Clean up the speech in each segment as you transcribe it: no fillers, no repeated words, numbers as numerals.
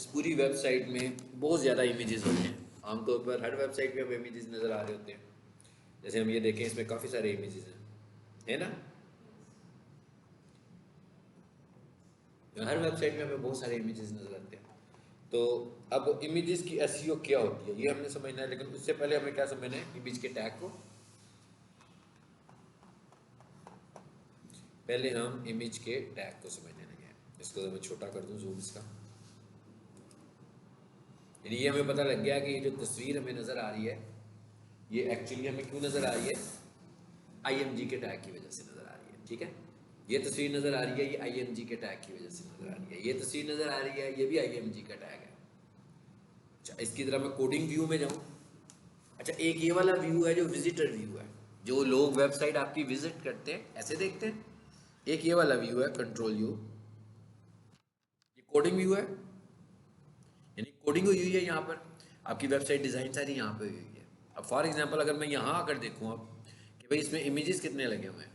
इस पूरी वेबसाइट में बहुत ज़्यादा इमेजेस होते हैं। आमतौर पर हर वेबसाइट पे हमें इमेजेस नज़र आ रहे होते हैं। जैसे हम ये देखें, इसमें काफ़ी सारे इमेजेस हैं, है ना। हर वेबसाइट में हमें बहुत सारे इमेजेस नज़र आते हैं। तो अब इमेजेस की एसईओ क्या होती है ये हमने समझना है, लेकिन उससे पहले हमें क्या समझना है, इमेज के टैग को। पहले हम इमेज के टैग को समझने लगे हैं। इसको तो मैं छोटा कर दूं जूम इसका। यानी ये हमें पता लग गया कि ये जो तस्वीर हमें नज़र आ रही है ये एक्चुअली हमें क्यों नज़र आ रही है, आईएमजी के टैग की वजह से नज़र आ रही है। ठीक है, ये तस्वीर नज़र आ रही है, ये आईएमजी के टैग की वजह से नज़र आ रही है। ये तस्वीर नज़र आ रही है, ये भी आईएमजी का टैग है। अच्छा, इसकी तरह मैं कोडिंग व्यू में जाऊँ। अच्छा, एक ये वाला व्यू है जो विजिटर व्यू है, जो लोग वेबसाइट आपकी विजिट करते हैं ऐसे देखते हैं। एक ये वाला व्यू है कंट्रोल व्यू, ये कोडिंग व्यू है, यानी कोडिंग हुई हुई है यहाँ पर। आपकी वेबसाइट डिज़ाइन सारी यहाँ पे हुई हुई है। अब फॉर एग्जांपल अगर मैं यहाँ आकर देखूँ अब कि भाई इसमें इमेजेस कितने लगे हुए हैं,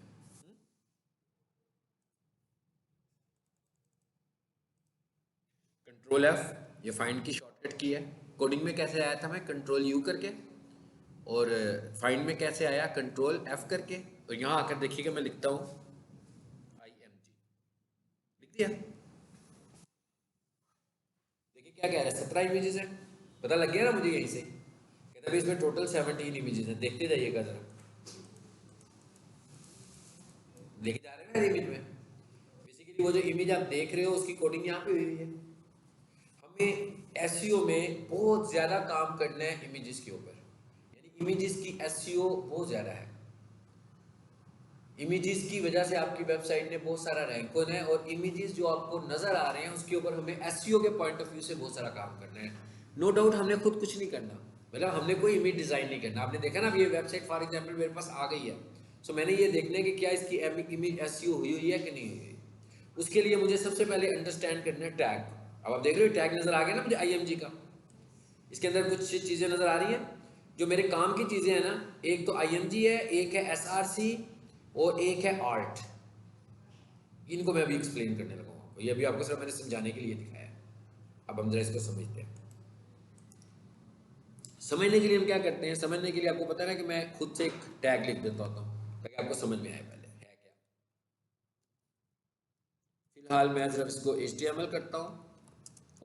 कंट्रोल एफ ये फाइंड की शॉर्टकट की है। कोडिंग में कैसे आया था, मैं कंट्रोल यू करके, और फाइंड में कैसे आया, कंट्रोल एफ करके। तो यहाँ आकर देखिएगा मैं लिखता हूँ IMG, लिख दिया। देखिए क्या कह रहा है, 17 इमेजेस है। पता लग गया ना मुझे यहीं से, कहता है इसमें टोटल 17 इमेजेस है। देखते जाइएगा जरा, देखे जा रहे हैं ना इमेज में। बेसिकली वो जो इमेज आप देख रहे हो उसकी कोडिंग यहाँ पे हुई हुई है। हमें एसईओ में बहुत ज़्यादा काम करना है इमेजेस के ऊपर, यानी इमेजेस की एसईओ बहुत ज़्यादा है। इमेजेस की वजह से आपकी वेबसाइट ने बहुत सारा रैंक होना है, और इमेजेस जो आपको नज़र आ रहे हैं उसके ऊपर हमें एसईओ के पॉइंट ऑफ व्यू से बहुत सारा काम करना है। नो डाउट हमने खुद कुछ नहीं करना, मतलब हमने कोई इमेज डिज़ाइन नहीं करना। आपने देखा ना, अब ये वेबसाइट फॉर एग्जाम्पल मेरे पास आ गई है, सो मैंने ये देखना है कि क्या इसकी इमेज एसईओ हुई हुई है कि नहीं हुई। उसके लिए मुझे सबसे पहले अंडरस्टैंड करना है टैग। अब आप देख रहे हो टैग नज़र आ गया ना मुझे आईएमजी का। इसके अंदर कुछ चीज़ें नज़र आ रही हैं जो मेरे काम की चीज़ें हैं ना। एक तो आईएमजी है, एक है एसआरसी, और एक है आर्ट। इनको मैं अभी एक्सप्लेन करने लगा हूँ, ये अभी आपको सिर्फ मैंने समझाने के लिए दिखाया है। अब हम जरा इसको समझते हैं। समझने के लिए हम क्या करते हैं, समझने के लिए आपको पता है ना कि मैं खुद से एक टैग लिख देता होता हूँ ताकि आपको समझ में आए पहले है क्या। फिलहाल मैं सिर्फ इसको HTML करता हूँ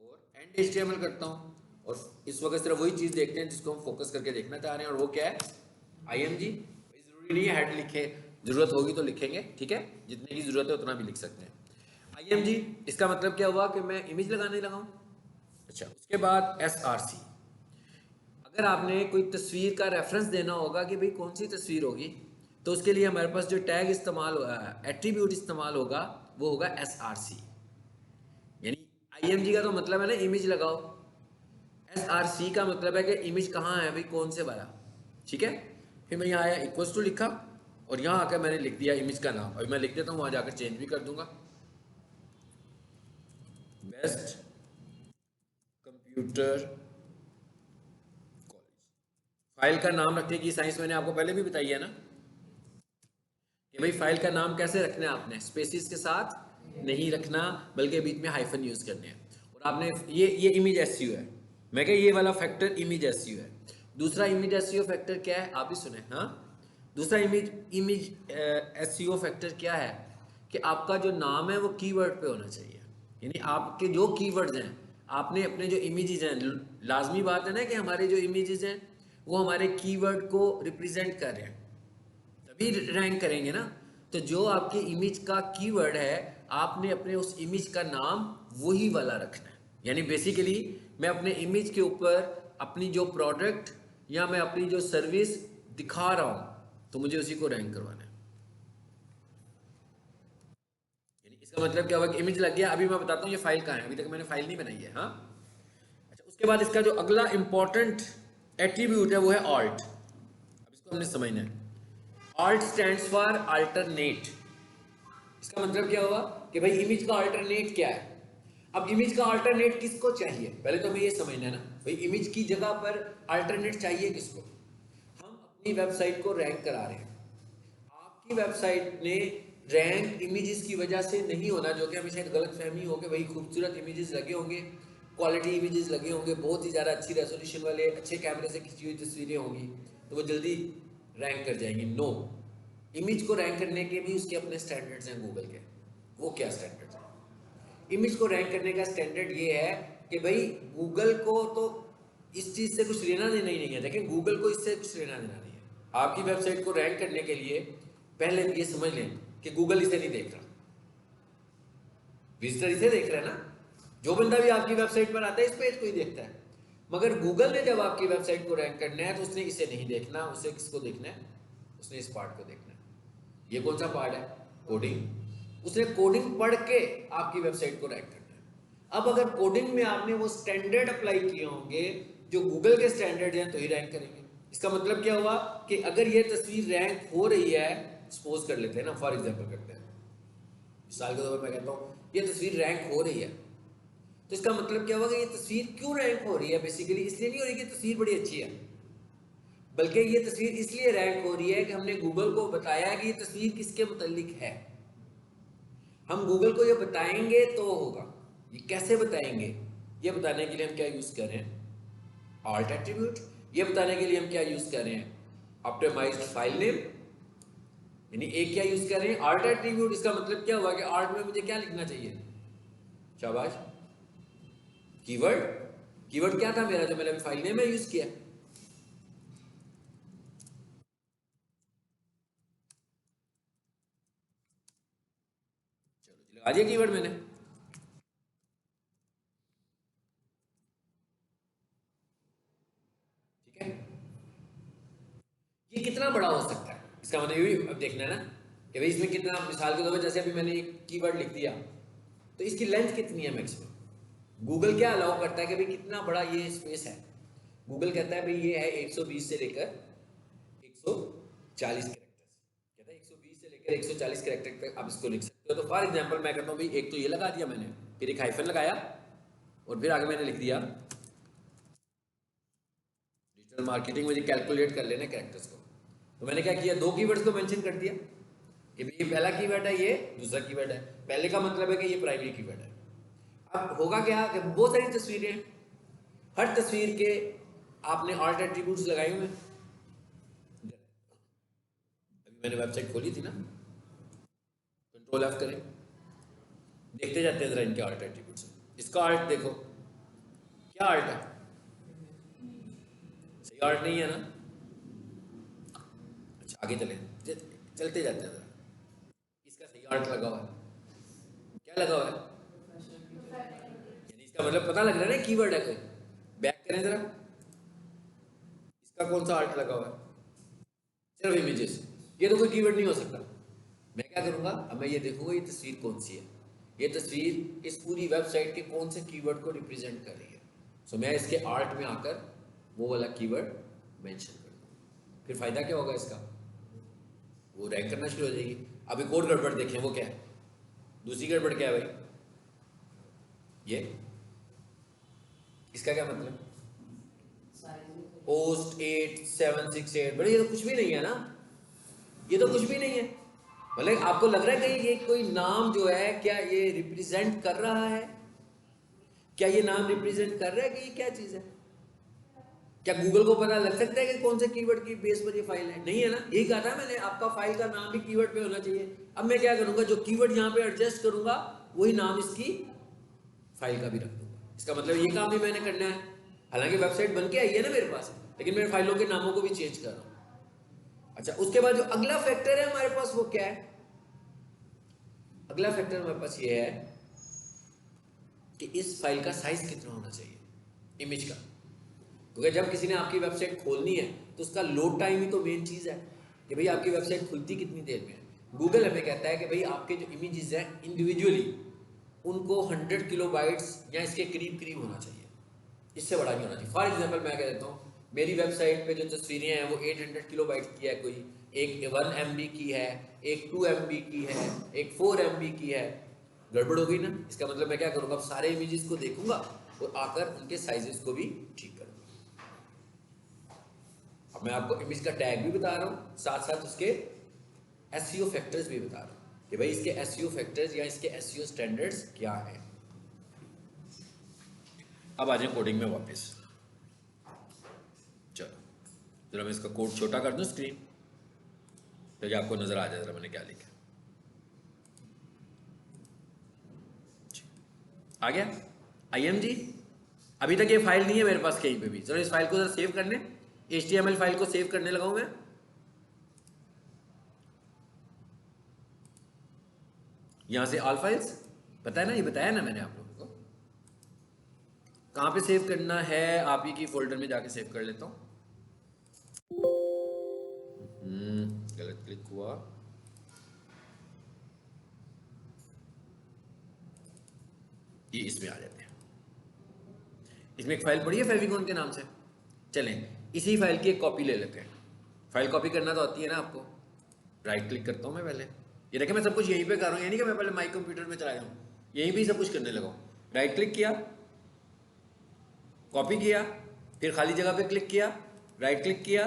और एंड HTML करता हूँ, और इस वक्त सिर्फ वही चीज़ देखते हैं जिसको हम फोकस करके देखना चाह रहे हैं, और वो क्या है, IMG। जरूरी नहीं है हेड लिखे, जरूरत होगी तो लिखेंगे, ठीक है, जितने की जरूरत है उतना भी लिख सकते हैं। IMG इसका मतलब क्या हुआ कि मैं इमेज लगाने लगा हूँ। अच्छा, उसके बाद SRC, अगर आपने कोई तस्वीर का रेफरेंस देना होगा कि भाई कौन सी तस्वीर होगी, तो उसके लिए हमारे पास जो टैग इस्तेमाल होगा, एट्रीब्यूट इस्तेमाल होगा, वो होगा SRC। यानी IMG का तो मतलब है ना इमेज लगाओ, SRC का मतलब है कि इमेज कहाँ है भाई, कौन से वाला। ठीक है, फिर मैं यहाँ आया, इक्वल्स टू लिखा, और यहाँ आकर मैंने लिख दिया इमेज का नाम। अभी मैं लिख देता हूँ, वहाँ जाकर चेंज भी कर दूंगा, बेस्ट कंप्यूटर कॉलेज। फाइल का नाम रखने की साइंस मैंने आपको पहले भी बताई है ना, कि भाई फाइल का नाम कैसे रखना है, आपने स्पेसिस के साथ नहीं रखना, बल्कि बीच में हाइफन यूज करने हैं। और आपने ये इमेज एसईओ है, मैं कह ये वाला फैक्टर इमेज एसईओ है। दूसरा इमेज एसईओ फैक्टर क्या है, आप भी सुने, हाँ। दूसरा इमेज इमेज एसईओ फैक्टर क्या है, कि आपका जो नाम है वो कीवर्ड पे होना चाहिए। यानी आपके जो कीवर्ड्स हैं, आपने अपने जो इमेजेस हैं, लाजमी बात है ना कि हमारे जो इमेजेस हैं वो हमारे कीवर्ड को रिप्रेजेंट कर रहे हैं, तभी रैंक करेंगे ना। तो जो आपकी इमेज का कीवर्ड है, आपने अपने उस इमेज का नाम वही वाला रखना है। यानी बेसिकली मैं अपने इमेज के ऊपर अपनी जो प्रोडक्ट या मैं अपनी जो सर्विस दिखा रहा हूं, तो मुझे उसी को रैंक करवाना है। यानी इसका मतलब क्या हुआ कि इमेज लग गया। अभी मैं बताता हूँ ये फाइल कहाँ है, अभी तक मैंने फाइल नहीं बनाई है, हाँ। अच्छा, उसके बाद इसका जो अगला इंपॉर्टेंट एट्रीब्यूट है वो है ऑल्ट। अब इसको हमने समझना है। Alt stands for alternate. इसका मतलब क्या हुआ कि भाई इमेज का अल्टरनेट क्या है। अब इमेज का अल्टरनेट किसको चाहिए, पहले तो हमें ये समझना है ना, भाई इमेज की जगह पर अल्टरनेट चाहिए किसको। हम अपनी वेबसाइट को रैंक करा रहे हैं। आपकी वेबसाइट ने रैंक इमेजेस की वजह से नहीं होना, जो कि हमेशा एक गलत फहमी हो कि भाई खूबसूरत इमेजेस लगे होंगे क्वालिटी इमेजेस लगे होंगे, बहुत ही ज़्यादा अच्छी रेजोल्यूशन वाले अच्छे कैमरे से खींची हुई तस्वीरें होंगी, तो वो जल्दी रैंक कर जाएंगी। नो, इमेज को रैंक करने के भी उसके अपने स्टैंडर्ड्स हैं गूगल के। वो क्या स्टैंडर्ड्स हैं? इमेज को रैंक करने का स्टैंडर्ड ये है कि भाई गूगल को तो इस चीज़ से कुछ लेना देना ही नहीं है। देखिए, गूगल को इससे कुछ लेना देना नहीं है। आपकी वेबसाइट को रैंक करने के लिए पहले ये समझ लें कि गूगल इसे नहीं देख रहा, विजिटर इसे देख रहे हैं ना। जो बंदा भी आपकी वेबसाइट पर आता है इस पेज को ही देखता है। मगर गूगल ने जब आपकी वेबसाइट को रैंक करना है तो उसने इसे नहीं देखना, उसे किसको देखना है? उसने इस पार्ट को देखना है। ये कौन सा पार्ट है? कोडिंग। उसने कोडिंग पढ़ के आपकी वेबसाइट को रैंक करना है। अब अगर कोडिंग में आपने वो स्टैंडर्ड अप्लाई किए होंगे जो गूगल के स्टैंडर्ड हैं, तो ही रैंक करेंगे। इसका मतलब क्या हुआ कि अगर ये तस्वीर रैंक हो रही है, सपोज कर लेते हैं ना, फॉर एग्जाम्पल करते हैं, मिसाल के तौर पर मैं कहता हूँ ये तस्वीर रैंक हो रही है, तो इसका मतलब क्या होगा? ये तस्वीर क्यों रैंक हो रही है? बेसिकली इसलिए नहीं हो रही कि तस्वीर बड़ी अच्छी है, बल्कि ये तस्वीर इसलिए रैंक हो रही है कि हमने गूगल को बताया कि ये तस्वीर किसके मुतालिक है। हम गूगल को ये बताएंगे तो होगा। ये कैसे बताएंगे? ये बताने के लिए हम क्या यूज कर रहे हैं? Alt attribute. ये बताने के लिए हम क्या यूज कर रहे हैं? Optimised file name. यानी एक क्या यूज कर रहे हैं? Alt attribute. इसका मतलब क्या हुआ कि आल्ट में मुझे क्या लिखना चाहिए? शाबाश, कीवर्ड। कीवर्ड क्या था मेरा? जो मैंने फाइल नेम में यूज किया। चलो लगा दिया कीवर्ड मैंने। ठीक है, ये कितना बड़ा हो सकता है? इसका मतलब ये भी अब देखना है ना कि भाई इसमें कितना, मिसाल के तौर पर जैसे अभी मैंने एक कीवर्ड लिख दिया, तो इसकी लेंथ कितनी है मैक्सिमम? गूगल क्या अलाउ करता है कि भाई कितना बड़ा ये स्पेस है? गूगल कहता है भाई ये है 120 से लेकर 140 कैरेक्टर्स। कहता है 120 से लेकर 140 कैरेक्टर तक आप इसको लिख सकते हो। तो फॉर एग्जांपल मैं कहता हूँ भाई एक तो ये लगा दिया मैंने, फिर एक हाइफन लगाया, और फिर आगे मैंने लिख दिया डिजिटल मार्केटिंग, मुझे कैलकुलेट कर लेना कैरेक्टर्स को। तो मैंने क्या किया? दो कीवर्ड्स को मेंशन कर दिया कि भाई ये पहला कीवर्ड है, ये दूसरा कीवर्ड है। पहले का मतलब है कि ये प्राइमरी कीवर्ड है। अब होगा क्या कि बहुत सारी तस्वीरें हैं, हर तस्वीर के आपने ऑल्ट एट्रीब्यूट्स लगाए हुए हैं। अभी मैंने वेबसाइट खोली थी ना, कंट्रोल एफ करें, देखते जाते हैं जरा इनके ऑल्ट एट्रीब्यूट्स। इसका ऑल्ट देखो, क्या ऑल्ट है? सही ऑल्ट नहीं है ना? अच्छा आगे चलते जाते हैं जरा। इसका सही ऑल्ट लगा हुआ है। क्या लगा हुआ है? यानी इसका मतलब पता लग रहा है ना कीवर्ड है कोई। बैक करें जरा, इसका कौन सा ऑल्ट लगा हुआ है? सिर्फ इमेजेस। ये तो कोई कीवर्ड नहीं हो सकता। मैं क्या करूंगा? अब मैं ये देखूंगा ये तस्वीर कौन सी है, ये तस्वीर इस पूरी वेबसाइट के कौन से कीवर्ड को रिप्रेजेंट कर रही है। सो मैं इसके आर्ट में आकर वो वाला कीवर्ड मेंशन कर दूंगा। फिर फायदा क्या होगा इसका? वो रैंक करना शुरू हो जाएगी। अब एक और गड़बड़ देखें, वो क्या है? दूसरी गड़बड़ क्या है भाई? ये इसका क्या मतलब? पोस्ट 8768, बड़े ये तो कुछ भी नहीं है ना, ये तो कुछ भी नहीं है। मतलब आपको लग रहा है कि ये कोई नाम जो है क्या ये रिप्रेजेंट कर रहा है? क्या ये नाम रिप्रेजेंट कर रहा है कि ये क्या चीज है? क्या गूगल को पता लग सकता है कि कौन से कीवर्ड की बेस पर ये फाइल है? नहीं है ना। यही कहा था मैंने, आपका फाइल का नाम भी कीवर्ड पे होना चाहिए। अब मैं क्या करूंगा? जो कीवर्ड यहाँ पे एडजस्ट करूंगा वही नाम इसकी फाइल का भी रख दूंगा। इसका मतलब ये काम भी मैंने करना है। हालांकि वेबसाइट बन के आई है ना मेरे पास, लेकिन मेरे फाइलों के नामों को भी चेंज कर रहा हूँ। अच्छा, उसके बाद जो अगला फैक्टर है हमारे पास वो क्या है? अगला फैक्टर हमारे पास ये है कि इस फाइल का साइज कितना होना चाहिए, इमेज का। क्योंकि जब किसी ने आपकी वेबसाइट खोलनी है तो उसका लोड टाइम ही तो मेन चीज़ है कि भाई आपकी वेबसाइट खुलती कितनी देर में है। गूगल हमें कहता है कि भाई आपके जो इमेजेस हैं इंडिविजुअली उनको 100 किलोबाइट्स या इसके करीब करीब होना चाहिए, इससे बड़ा नहीं होना चाहिए। फॉर एग्जाम्पल मैं कह देता हूँ, मेरी वेबसाइट पे जो तस्वीरें हैं वो 800 किलोबाइट की है, कोई एक 1 MB की है, एक 2 MB की है, एक 4 MB की है। गड़बड़ हो गई ना। इसका मतलब मैं क्या करूँगा? अब सारे इमेजेस को देखूंगा और आकर उनके साइजेस को भी ठीक करूँगा। अब मैं आपको इमेज का टैग भी बता रहा हूँ, साथ साथ उसके एसईओ फैक्टर्स भी बता रहा हूँ कि भाई इसके एसईओ फैक्टर्स या इसके एसईओ स्टैंडर्ड्स क्या है। अब आ जाए कोडिंग में वापस। चलो जरा मैं इसका कोड छोटा कर दूं स्क्रीन, ताकि आपको नजर आ जाए जरा मैंने क्या लिखा। आ गया IMG। अभी तक ये फाइल नहीं है मेरे पास कहीं पे भी। चलो इस फाइल को जरा सेव करने, HTML फाइल को सेव करने लगा हूं मैं। यहां से ऑल फाइल्स, पता है ना, ये बताया ना मैंने आप लोगों को कहां पे सेव करना है। आप ही की फोल्डर में जाके सेव कर लेता हूं। गलत क्लिक हुआ। ये इसमें आ जाते हैं। इसमें एक फाइल पड़ी है फेविकॉन के नाम से। चलें इसी फाइल की एक कॉपी ले लेते हैं। फाइल कॉपी करना तो आती है ना आपको। राइट क्लिक करता हूं मैं पहले। ये देखें मैं सब कुछ यहीं पे कर रहा हूँ, यानी कि मैं पहले माई कंप्यूटर में चला जाऊँ, यहीं भी सब कुछ करने लगा हूँ। राइट क्लिक किया, कॉपी किया, फिर खाली जगह पे क्लिक किया, राइट क्लिक किया,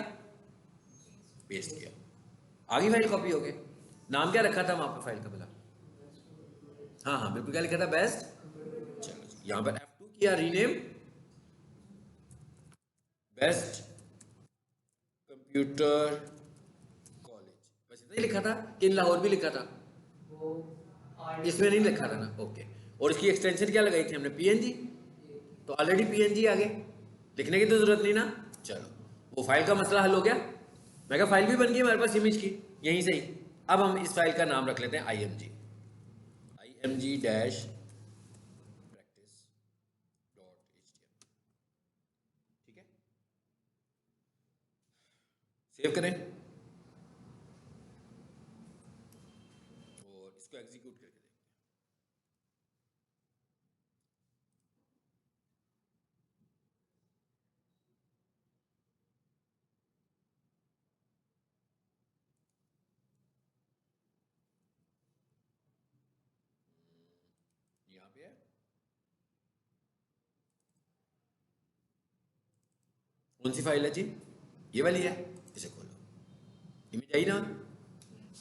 पेस्ट किया, आगे फाइल कॉपी हो गई। नाम क्या रखा था वहां पे फाइल का पहला? हाँ हाँ बिल्कुल, क्या लिखा था? बेस्ट। चलो यहां पर F2 किया, रीनेम बेस्ट कंप्यूटर कॉलेज। बस इतना ही लिखा था कि लाहौर भी लिखा था? इसमें नहीं लिखा था ना, ओके। और इसकी एक्सटेंशन क्या लगाई थी हमने? PNG। तो ऑलरेडी PNG आ गए, लिखने की तो जरूरत नहीं ना। चलो वो फाइल का मसला हल हो गया। मैं कहा फाइल भी बन गई हमारे पास इमेज की, यहीं से ही। अब हम इस फाइल का नाम रख लेते हैं IMG dash practice dot HTML। ठीक है, सेव करें और इसको एग्जीक्यूट करके देखें। यहाँ पे है, कौन सी फाइल है जी? ये वाली है, इसे खोलो। इमेज आई ना,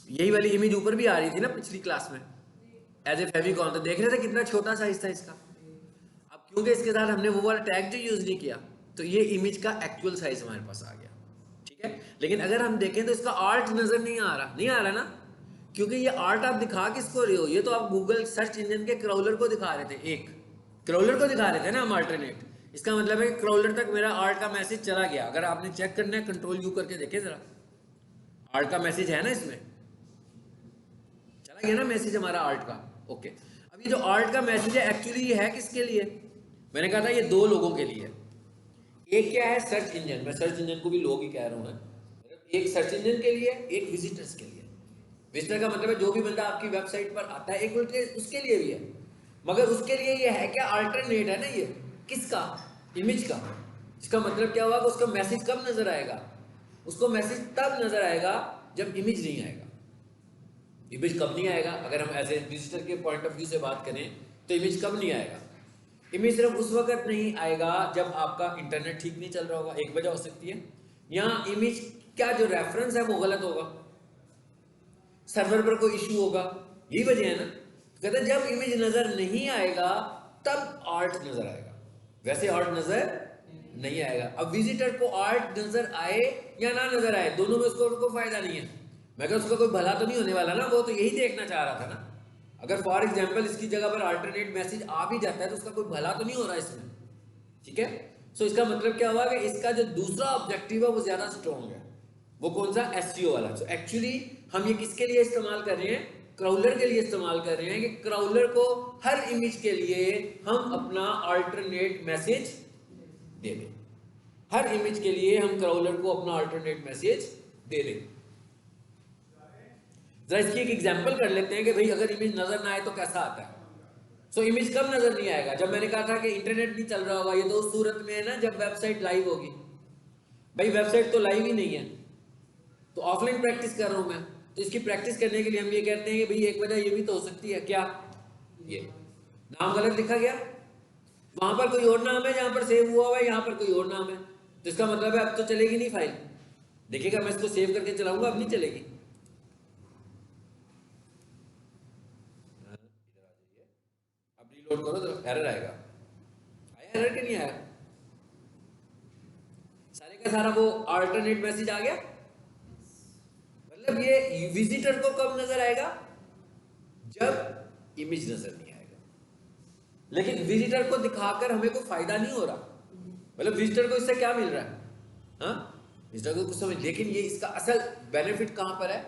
यही वाली इमेज ऊपर भी आ रही थी ना पिछली क्लास में एज ए फेविकॉन। तो देख रहे थे कितना छोटा साइज था इसका। अब क्योंकि इसके साथ हमने वो वाला टैग जो यूज नहीं किया, तो ये इमेज का एक्चुअल साइज हमारे पास आ गया। ठीक है, लेकिन अगर हम देखें तो इसका आर्ट नजर नहीं आ रहा, नहीं आ रहा ना, क्योंकि ये आर्ट आप दिखा किसको रहे हो? ये तो आप गूगल सर्च इंजन के क्राउलर को दिखा रहे थे, एक क्राउलर को दिखा रहे थे ना हम अल्टरनेट। इसका मतलब है कि क्राउलर तक मेरा आर्ट का मैसेज चला गया। अगर आपने चेक करना है कंट्रोल U करके देखे जरा, आर्ट का मैसेज है ना इसमें, चला गया ना मैसेज हमारा आर्ट का। ओके, अब ये जो आर्ट का मैसेज है एक्चुअली ये है किसके लिए? मैंने कहा था ये दो लोगों के लिए। एक क्या है? Search engine. मैं सर्च इंजन को भी लोग ही कह रहा हूं मैं। एक सर्च इंजन के लिए, एक विजिटर्स के लिए। विजिटर का मतलब है जो भी बंदा आपकी वेबसाइट पर आता है, एक मिनट उसके लिए भी है। मगर उसके लिए ये है क्या? अल्टरनेट है ना ये। किसका? इमेज का। इसका मतलब क्या हुआ कि उसका मैसेज कब नजर आएगा? उसको मैसेज तब नजर आएगा जब इमेज नहीं आएगा। इमेज कब नहीं आएगा? अगर हम एज ए विजिटर के पॉइंट ऑफ व्यू से बात करें तो इमेज कब नहीं आएगा? इमेज सिर्फ उस वक्त नहीं आएगा जब आपका इंटरनेट ठीक नहीं चल रहा होगा, एक वजह हो सकती है। यहाँ इमेज का जो रेफरेंस है वो गलत होगा, सर्वर पर कोई इशू होगा, यही वजह है ना। तो कहते हैं जब इमेज नजर नहीं आएगा तब आर्ट नजर आएगा, वैसे आर्ट नजर नहीं आएगा। अब विजिटर को आर्ट नजर आए या ना नजर आए, दोनों में उसको फायदा नहीं है। मैं कहा उसका कोई भला तो नहीं होने वाला ना, वो तो यही देखना चाह रहा था ना। अगर फॉर एग्जाम्पल इसकी जगह पर अल्टरनेट मैसेज आ भी जाता है तो उसका कोई भला तो नहीं हो रहा इसमें। ठीक है, सो इसका मतलब क्या हुआ कि इसका जो दूसरा ऑब्जेक्टिव है वो ज्यादा स्ट्रॉन्ग है। वो कौन सा? SEO वाला। सो एक्चुअली हम ये किसके लिए इस्तेमाल कर रहे हैं? क्राउलर के लिए इस्तेमाल कर रहे हैं कि क्राउलर को हर इमेज के लिए हम अपना अल्टरनेट मैसेज दे दें। हर इमेज के लिए हम क्राउलर को अपना अल्टरनेट मैसेज दे दें। जरा इसकी एक एग्जांपल कर लेते हैं कि भाई अगर इमेज नजर ना आए तो कैसा आता है। सो इमेज कब नजर नहीं आएगा? जब मैंने कहा था कि इंटरनेट नहीं चल रहा होगा। ये तो उस सूरत में है ना जब वेबसाइट लाइव होगी। भाई वेबसाइट तो लाइव ही नहीं है, तो ऑफलाइन प्रैक्टिस कर रहा हूं मैं। तो इसकी प्रैक्टिस करने के लिए हम ये कहते हैं कि भाई एक वजह ये भी तो हो सकती है, क्या? ये नाम गलत लिखा गया, वहां पर कोई और नाम है, जहां पर सेव हुआ हुआ है यहाँ पर कोई और नाम है। तो इसका मतलब है अब तो चलेगी नहीं फाइल। देखिएगा मैं इसको सेव करके चलाऊंगा, अब नहीं चलेगी। अब रीलोड करो तो एरर आएगा। आया? एरर के नहीं आया? सारे का सारा वो अल्टरनेट मैसेज आ गया। मतलब ये विजिटर को कब नजर आएगा? जब इमेज नजर नहीं आएगा। लेकिन विजिटर को दिखाकर हमें कोई फायदा नहीं हो रहा। मतलब विजिटर को इससे क्या मिल रहा है? हाँ, विजिटर को कुछ समझ, लेकिन ये इसका असल बेनिफिट कहां पर है?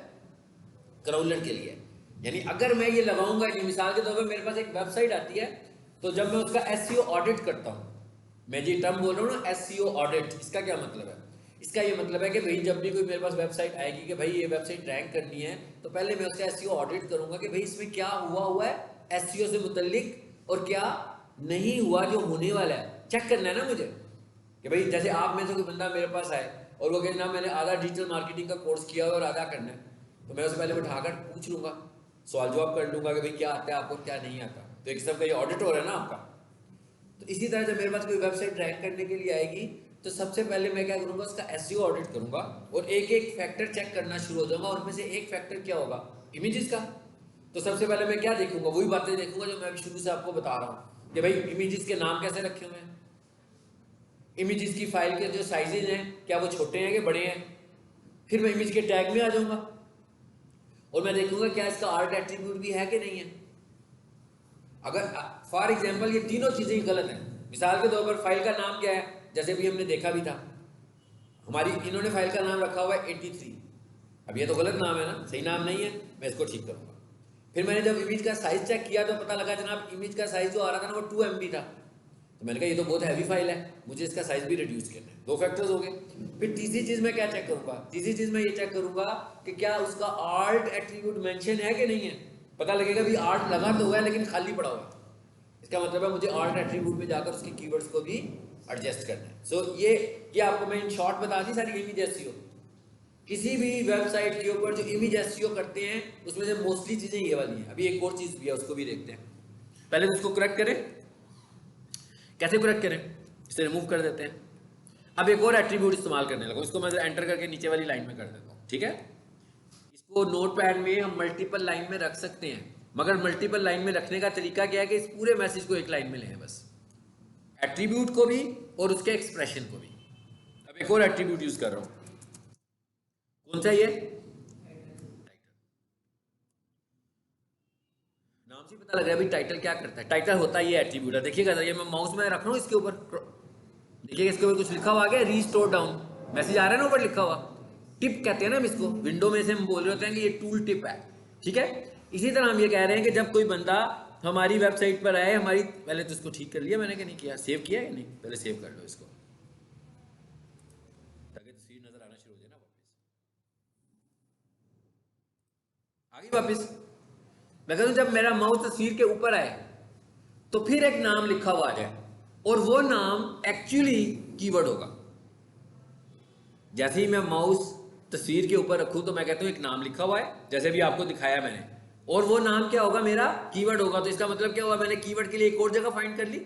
क्राउडलर के लिए। यानी अगर मैं ये लगाऊंगा, मिसाल के तौर पर मेरे पास एक वेबसाइट आती है, तो जब मैं उसका एसईओ ऑडिट करता हूं, मैं जी टर्म बोल रहा हूँ ना, एसईओ ऑडिट, इसका क्या मतलब है? इसका ये मतलब है कि भाई जब भी कोई मेरे पास वेबसाइट आएगी कि भाई ये वेबसाइट रैंक करनी है, तो पहले मैं उसका एसईओ ऑडिट करूंगा कि भाई इसमें क्या हुआ है एसईओ से मुतल्लिक, और क्या नहीं हुआ जो होने वाला है, चेक करना है ना मुझे। कि भाई जैसे आप में से कोई बंदा मेरे पास आए और वो कहे ना मैंने आधा डिजिटल मार्केटिंग का कोर्स किया हुआ और आधा करना है, तो मैं उसे पहले उठाकर पूछ लूंगा, सवाल जवाब कर लूंगा कि भाई क्या आता है आपको, क्या नहीं आता। तो एक किस्म का ये ऑडिट हो रहा है ना आपका। तो इसी तरह जब मेरे पास कोई वेबसाइट रैंक करने के लिए आएगी, तो सबसे पहले मैं क्या करूंगा, उसका एसईओ ऑडिट करूंगा और एक एक फैक्टर चेक करना शुरू हो जाऊंगा। उनमें से एक फैक्टर क्या होगा? इमेजेस का। तो सबसे पहले मैं क्या देखूंगा? वही बातें देखूंगा जो मैं अभी शुरू से आपको बता रहा हूँ कि भाई इमेजेस के नाम कैसे रखे हुए हैं, इमेजेस की फाइल के जो साइजेज हैं क्या वो छोटे हैं कि बड़े हैं। फिर मैं इमेज के टैग में आ जाऊंगा और मैं देखूंगा क्या इसका आर्ट एट्रीब्यूट भी है कि नहीं है। अगर फॉर एग्जांपल ये तीनों चीजें गलत हैं, मिसाल के तौर पर फाइल का नाम क्या है, जैसे भी हमने देखा भी था, हमारी इन्होंने फाइल का नाम रखा हुआ है 83। अब ये तो गलत नाम है ना, सही नाम नहीं है, मैं इसको ठीक करूंगा। फिर मैंने जब इमेज का साइज चेक किया तो पता लगा जनाब इमेज का साइज जो आ रहा था ना वो 2 MB था। तो मैंने कहा ये तो बहुत हैवी फाइल है, मुझे इसका साइज भी रिड्यूस करना है। 2 फैक्टर्स हो गए। फिर तीसरी चीज मैं क्या चेक करूंगा? तीसरी चीज मैं ये चेक करूंगा कि क्या उसका आर्ट एट्रीब्यूट मेंशन है कि नहीं है। पता लगेगा भी आर्ट लगा तो हुआ है लेकिन खाली पड़ा हुआ है, इसका मतलब है मुझे आर्ट एट्रीब्यूट में जाकर उसके कीवर्ड्स को भी एडजस्ट करना है। सो ये आपको मैं इन शॉर्ट बता दी सारी इमेज एसईओ। किसी भी वेबसाइट के ऊपर जो इमेज एसईओ करते हैं उसमें से मोस्टली चीजें ये वाली हैं। अभी एक और चीज भी है, उसको भी देखते हैं। पहले उसको करेक्ट करें। कैसे करेक्ट करें? इसे रिमूव कर देते हैं। अब एक और एट्रीब्यूट इस्तेमाल करने लगा, इसको मैं एंटर करके नीचे वाली लाइन में कर देता हूँ, ठीक है। इसको नोटपैड में हम मल्टीपल लाइन में रख सकते हैं, मगर मल्टीपल लाइन में रखने का तरीका क्या है कि इस पूरे मैसेज को एक लाइन में लें बस, एट्रीब्यूट को भी और उसके एक्सप्रेशन को भी। अब एक और एट्रीब्यूट यूज कर रहा हूं, कौन सा ये? नाम से पता लग रहा है अभी टाइटल क्या करता है। टाइटल होता है ये एट्रीब्यूट है। देखिएगा ये मैं माउस में रख रहा हूं इसके ऊपर, देखिएगा इसके ऊपर कुछ लिखा हुआ आ गया, रीस्टोर डाउन मैसेज आ रहा है ना ऊपर लिखा हुआ। टिप कहते हैं ना हम इसको, विंडो में से हम बोल रहे होते हैं कि ये टूल टिप है, ठीक है। इसी तरह हम ये कह रहे हैं कि जब कोई बंदा हमारी वेबसाइट पर आए, हमारी, पहले तो इसको ठीक कर लिया मैंने कि नहीं किया, सेव किया है नहीं, पहले सेव कर लो इसको ताकि तस्वीर नजर आना शुरू हो जाए ना। वापस आ गई वापस। मैं कहता हूं जब मेरा माउस तस्वीर के ऊपर आए तो फिर एक नाम लिखा हुआ आ जाए और वो नाम एक्चुअली कीवर्ड होगा। जैसे ही मैं माउस तस्वीर के ऊपर रखूं तो मैं कहता हूं एक नाम लिखा हुआ है, जैसे भी आपको दिखाया मैंने, और वो नाम क्या होगा? मेरा कीवर्ड होगा। तो इसका मतलब क्या हुआ? मैंने कीवर्ड के लिए एक और जगह फाइंड कर ली,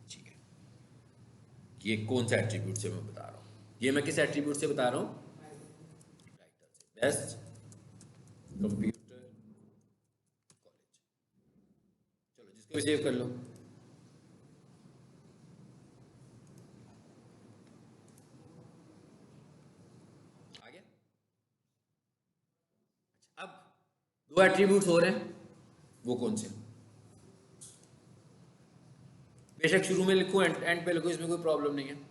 ठीक है। ये कौन सा एट्रीब्यूट से मैं बता रहा हूं? ये मैं किस एट्रीब्यूट से बता रहा हूं? Best computer college. चलो जिसको भी सेव कर लो। आ गया। अब दो एट्रीब्यूट्स हो रहे हैं, वो कौन से? बेशक शुरू में लिखूं एंड पे लिखूं, इसमें कोई प्रॉब्लम नहीं है।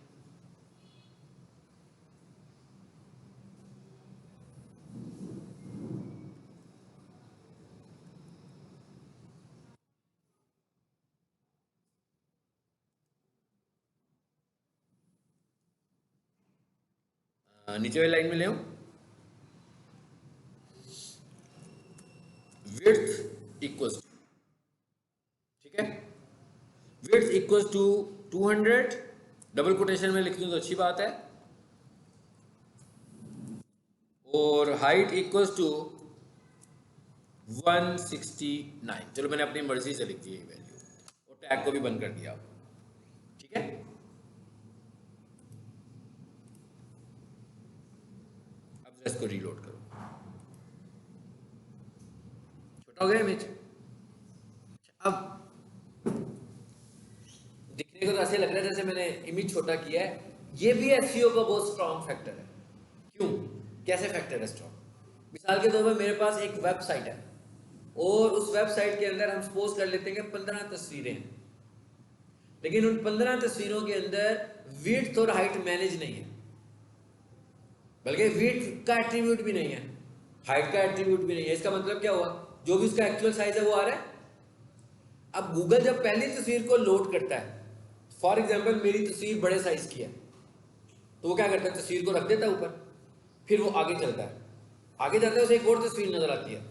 नीचे वाली लाइन में ले आओ, विड्थ इक्वल्स, ठीक है, width equals to 200, double quotation में लिख दूं तो अच्छी बात है, और हाइट इक्वल्स टू 169। चलो मैंने अपनी मर्जी से लिख दी ये वैल्यू और टैग को भी बंद कर दिया, ठीक है। अब इसको रीलोड करो, छोटा हो गया इमेज। अब दिखने को तो ऐसे लग रहा है जैसे मैंने इमेज छोटा किया है, ये भी एसईओ का बहुत स्ट्रॉन्ग फैक्टर है। क्यों, कैसे फैक्टर है स्ट्रॉन्ग? मिसाल के तौर पर मेरे पास एक वेबसाइट है और उस वेबसाइट के अंदर हम सपोज कर लेते हैं कि 15 तस्वीरें हैं, लेकिन उन 15 तस्वीरों के अंदर विड्थ और हाइट मैनेज नहीं है, बल्कि विड्थ का एट्रीब्यूट भी नहीं है, हाइट का एट्रीब्यूट भी नहीं है। इसका मतलब क्या हुआ, जो भी उसका एक्चुअल साइज है वो आ रहा है। अब गूगल जब पहली तस्वीर को लोड करता है, फॉर एग्जांपल मेरी तस्वीर बड़े साइज की है, तो वो क्या करता है, तस्वीर को रख देता है ऊपर, फिर वो आगे चलता है, आगे जाता है, उसे एक और तस्वीर नजर आती है,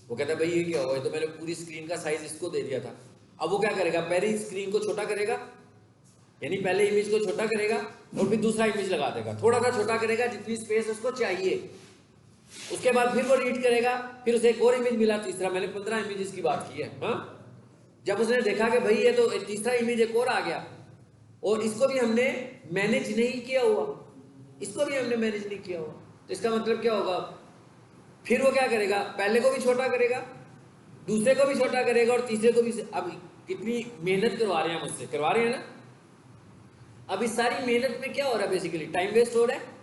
वो कहता है भाई ये क्या हुआ, तो मैंने पूरी स्क्रीन का साइज इसको दे दिया था। अब वो क्या करेगा, पहले स्क्रीन को छोटा करेगा, यानी पहले इमेज को छोटा करेगा और फिर दूसरा इमेज लगा देगा, थोड़ा सा छोटा करेगा जितनी स्पेस उसको चाहिए, उसके बाद फिर वो रीड करेगा, फिर उसे एक और इमेज मिला तीसरा, मैंने 15 इमेजेस की बात की है। हाँ, जब उसने देखा कि भाई ये तो तीसरा इमेज एक और आ गया और इसको भी हमने मैनेज नहीं किया हुआ, इसको भी हमने मैनेज नहीं किया हुआ, तो इसका मतलब क्या होगा, फिर वो क्या करेगा, पहले को भी छोटा करेगा, दूसरे को भी छोटा करेगा और तीसरे को भी। अब कितनी मेहनत करवा रहे हैं मुझसे, करवा रहे हैं ना। अब इस सारी मेहनत में क्या हो रहा है, बेसिकली टाइम वेस्ट हो रहा है।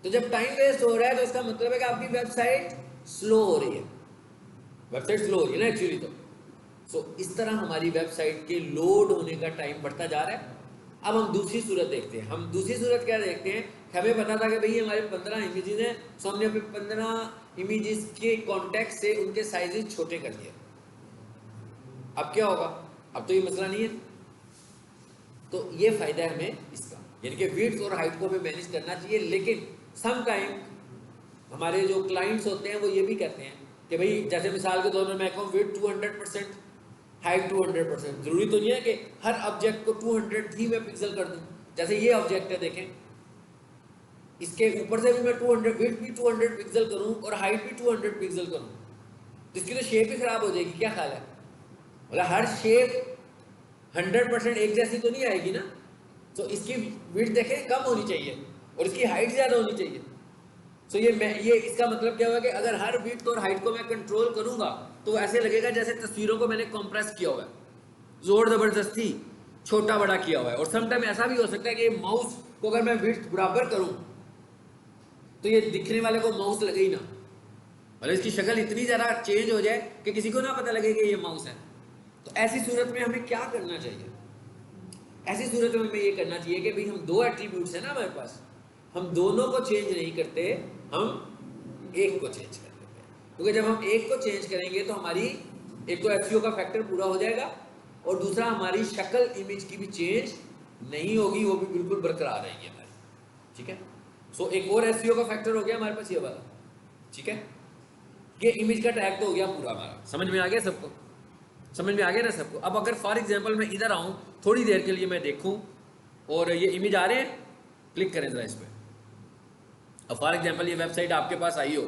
तो जब टाइम वेस्ट हो रहा है तो इसका मतलब है कि आपकी वेबसाइट स्लो हो रही है, वेबसाइट स्लो हो रही है ना एक्चुअली। तो इस तरह हमारी वेबसाइट के लोड होने का टाइम बढ़ता जा रहा है। अब हम दूसरी सूरत देखते हैं, हम दूसरी सूरत क्या देखते हैं, हमें पता था कि भाई हमारे 15 इमेजेस हैं, तो हमने अपने 15 इमेजेस के कॉन्टेक्स्ट से उनके साइजेस छोटे कर दिए। अब क्या होगा, अब तो ये मसला नहीं है। तो ये फायदा है हमें इसका, यानी कि विड्थ और हाइट को हमें मैनेज करना चाहिए। लेकिन सम टाइम हमारे जो क्लाइंट्स होते हैं वो ये भी कहते हैं कि भाई जैसे मिसाल के तौर पर मैं कहूँ विड्थ 200%, हाइट 200%, जरूरी तो नहीं है कि हर ऑब्जेक्ट को 200 ही मैं पिक्सल कर दूं। जैसे ये ऑब्जेक्ट है, देखें, इसके ऊपर से भी मैं 200 विड्थ भी 200 पिक्सल करूं और हाइट भी 200 पिक्सल करूं, तो इसकी तो शेप ही खराब हो जाएगी। क्या ख्याल है, मतलब हर शेप 100% एक जैसी तो नहीं आएगी ना। तो इसकी विड्थ देखें कम होनी चाहिए और इसकी हाइट ज़्यादा होनी चाहिए। तो ये इसका मतलब क्या हुआ कि अगर हर विड्थ और हाइट को मैं कंट्रोल करूंगा तो ऐसे लगेगा जैसे तस्वीरों को मैंने कंप्रेस किया हुआ है, जोर जबरदस्ती छोटा बड़ा किया हुआ है। और समटाइम ऐसा भी हो सकता है कि माउस को अगर मैं विड्थ बराबर करूं तो ये दिखने वाले को माउस लगे ही ना, मतलब इसकी शक्ल इतनी ज़्यादा चेंज हो जाए कि किसी को ना पता लगे कि ये माउस है। तो ऐसी सूरत में हमें क्या करना चाहिए, ऐसी सूरत में हमें ये करना चाहिए कि भाई हम दो एट्रीब्यूट्स हैं ना हमारे पास, हम दोनों को चेंज नहीं करते, हम एक को चेंज कर लेते हैं। क्योंकि जब हम एक को चेंज करेंगे तो हमारी एक तो एसईओ का फैक्टर पूरा हो जाएगा और दूसरा हमारी शक्ल इमेज की भी चेंज नहीं होगी, वो भी बिल्कुल बरकरार रहेगी हमारी। ठीक है, सो एक और एसईओ का फैक्टर हो गया हमारे पास ये वाला। ठीक है, ये इमेज का टैग तो हो गया पूरा हमारा। समझ में आ गया सबको, समझ में आ गया ना सबको। अब अगर फॉर एग्जांपल मैं इधर आऊँ थोड़ी देर के लिए, मैं देखूँ और ये इमेज आ रहे हैं, क्लिक करें जरा इस पर। अब फॉर एग्जांपल ये वेबसाइट आपके पास आई हो,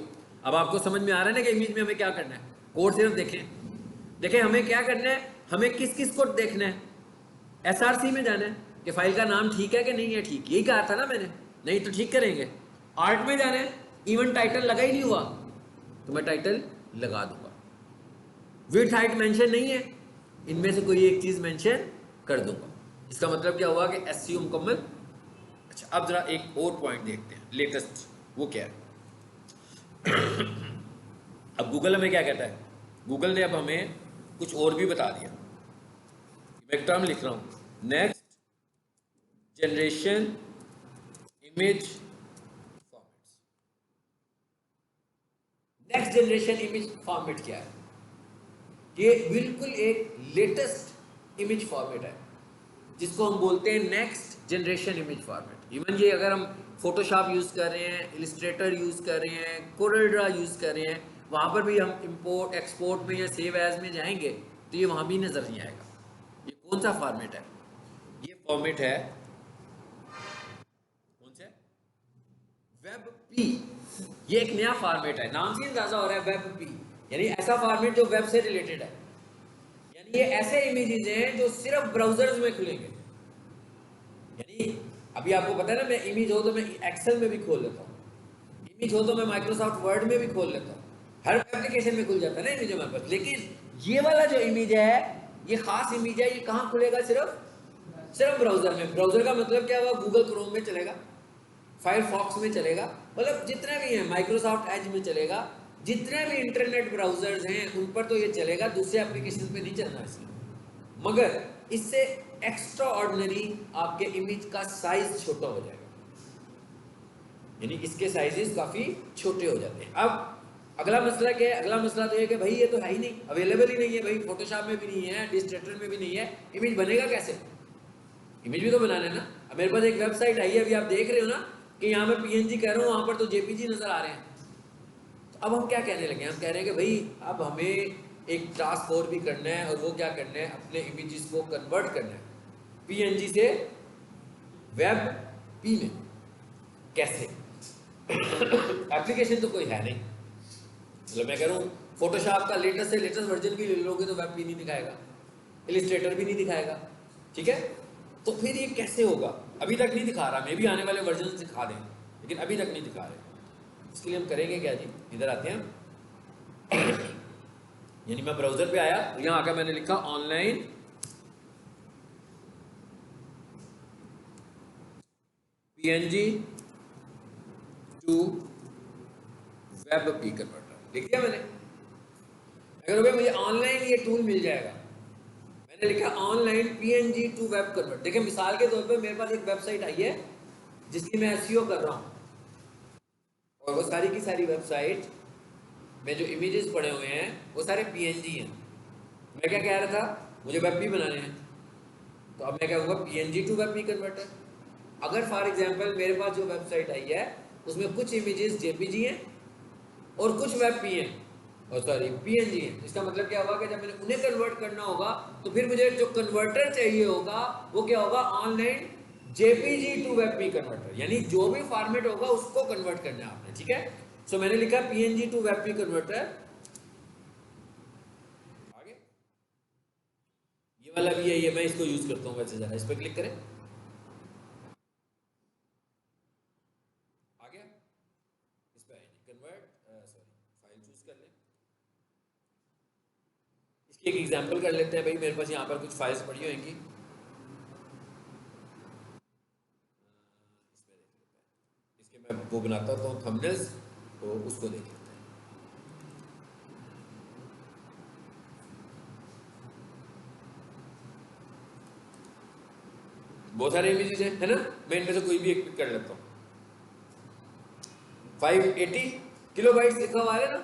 अब आपको समझ में आ रहा है ना कि इमेज में हमें क्या करना है। कोड सिर्फ देखें हमें क्या करना है, हमें किस किस को देखना है। एसआरसी में जाना है कि फाइल का नाम ठीक है कि नहीं है, ठीक यही कहा था ना मैंने, नहीं तो ठीक करेंगे। आर्ट में जाना है, इवन टाइटल लगा ही नहीं हुआ तो मैं टाइटल लगा दूंगा। विड्थ हाइट मेंशन नहीं है, इनमें से कोई एक चीज मेंशन कर दूंगा। इसका मतलब क्या हुआ कि एसईओ मुकम्मल। अच्छा, अब जरा एक और पॉइंट देखते हैं लेटेस्ट, वो क्या है। अब गूगल हमें क्या कहता है, गूगल ने अब हमें कुछ और भी बता दिया। मैं एक टर्म लिख रहा हूं, next generation image formats. Next generation image format क्या है, ये बिल्कुल एक लेटेस्ट इमेज फॉर्मेट है जिसको हम बोलते हैं next generation image format. Even ये अगर हम फोटोशॉप यूज़ कर रहे हैं, इलिस्ट्रेटर यूज़ कर रहे हैं, कोरल ड्रा यूज़ कर रहे हैं, वहाँ पर भी हम इंपोर्ट एक्सपोर्ट में या सेव एज में जाएंगे तो ये वहाँ भी नज़र नहीं आएगा। ये कौन सा फॉर्मेट है, ये फॉर्मेट है कौन सा, वेब पी। ये एक नया फॉर्मेट है, नाम से अंदाजा हो रहा है वेब पी, यानी ऐसा फॉर्मेट जो वेब से रिलेटेड है। यानी ये ऐसे इमेजेस हैं जो सिर्फ ब्राउजर्स में खुलेंगे। यानी अभी आपको पता है ना, मैं इमेज हो तो मैं एक्सेल में भी खोल लेता हूँ, इमेज हो तो मैं माइक्रोसॉफ्ट वर्ड में भी खोल लेता हूँ, हर एप्लीकेशन में खुल जाता है ना इमेज हमारे पास। लेकिन ये वाला जो इमेज है, ये खास इमेज है, ये कहाँ खुलेगा, सिर्फ सिर्फ ब्राउजर में। ब्राउजर का मतलब क्या हुआ, गूगल क्रोम में चलेगा, फायरफॉक्स में चलेगा, मतलब जितने भी हैं, माइक्रोसॉफ्ट एज में चलेगा, जितने भी इंटरनेट ब्राउजर्स हैं उन पर तो ये चलेगा, दूसरे एप्लीकेशन पे नहीं चलना इसमें। मगर इससे एक्स्ट्रा ऑर्डिनरी आपके इमेज का साइज छोटा हो जाएगा, यानी इसके साइजेस काफी छोटे हो जाते हैं। अब अगला मसला क्या है, अगला मसला तो ये कि भाई ये तो है ही नहीं, अवेलेबल ही नहीं है भाई, फोटोशॉप में भी नहीं है, इलस्ट्रेटर में भी नहीं है, इमेज बनेगा कैसे? इमेज भी तो बनाना है ना। अब मेरे पास एक वेबसाइट आई है, अभी आप देख रहे हो ना कि यहाँ मैं पीएनजी कह रहा हूँ, वहां पर तो जेपीजी नजर आ रहे हैं। तो अब हम क्या कहने लगे, हम कह रहे हैं कि भाई अब हमें एक टास्क और भी करना है, और वो क्या करना है, अपने इमेजेस को कन्वर्ट करना है पीएनजी से वेब पी में। कैसे? एप्लीकेशन तो कोई है नहीं, मतलब मैं कह रहा हूँ फोटोशॉप का लेटेस्ट से लेटेस्ट वर्जन भी ले लोगे तो वेब पी नहीं दिखाएगा, इलस्ट्रेटर भी नहीं दिखाएगा, ठीक है? तो फिर ये कैसे होगा? अभी तक नहीं दिखा रहा, मे भी आने वाले वर्जन दिखा दें, लेकिन अभी तक नहीं दिखा रहे। इसके लिए हम करेंगे क्या जी, इधर आते हैं। यानी मैं ब्राउजर पे आया, यहां आकर मैंने लिखा online PNG to web P converter लिख दिया मैंने। अगर भाई मुझे ऑनलाइन ये टूल मिल जाएगा, मैंने लिखा online PNG to web convert. देखिए मिसाल के तौर पे मेरे पास एक वेबसाइट आई है जिसकी मैं एसईओ कर रहा हूँ, और वो सारी की सारी वेबसाइट में जो इमेजेस पड़े हुए हैं वो सारे पीएनजी हैं। मैं क्या कह रहा था, मुझे वेब पी बनाने हैं, तो अब मैं क्या कहूँगा PNG to web P converter. अगर फॉर एग्जांपल मेरे पास जो वेबसाइट आई है उसमें कुछ इमेजेस जेपीजी हैं और कुछ वेब पी हैं, और सॉरी पीएनजी हैं, इसका मतलब क्या होगा कि जब मैंने उन्हें कन्वर्ट करना होगा तो फिर मुझे जो कन्वर्टर चाहिए होगा वो क्या होगा, online JPG to web P converter, यानी जो भी फॉर्मेट होगा उसको कन्वर्ट करना है आपने, ठीक है? सो मैंने लिखा PNG to web P converter. आगे ये वाला भी है, ये मैं इसको यूज करता हूँ वैसे, जरा इस पर क्लिक करें, आ गया। इस पर कन्वर्ट, सॉरी फाइल चूज कर लें। इसकी एक एग्जांपल कर लेते हैं भाई, मेरे पास यहाँ पर कुछ फाइल्स पड़ी होंगी, इसके मैं वो बनाता हूँ थंबनेल्स, तो उसको देख लेते हैं। बहुत सारे इमेजेस हैं, है ना? मैं इनमें से कोई भी एक पिक कर लेता हूँ। 580 किलोबाइट्स लिखा हुआ है ना,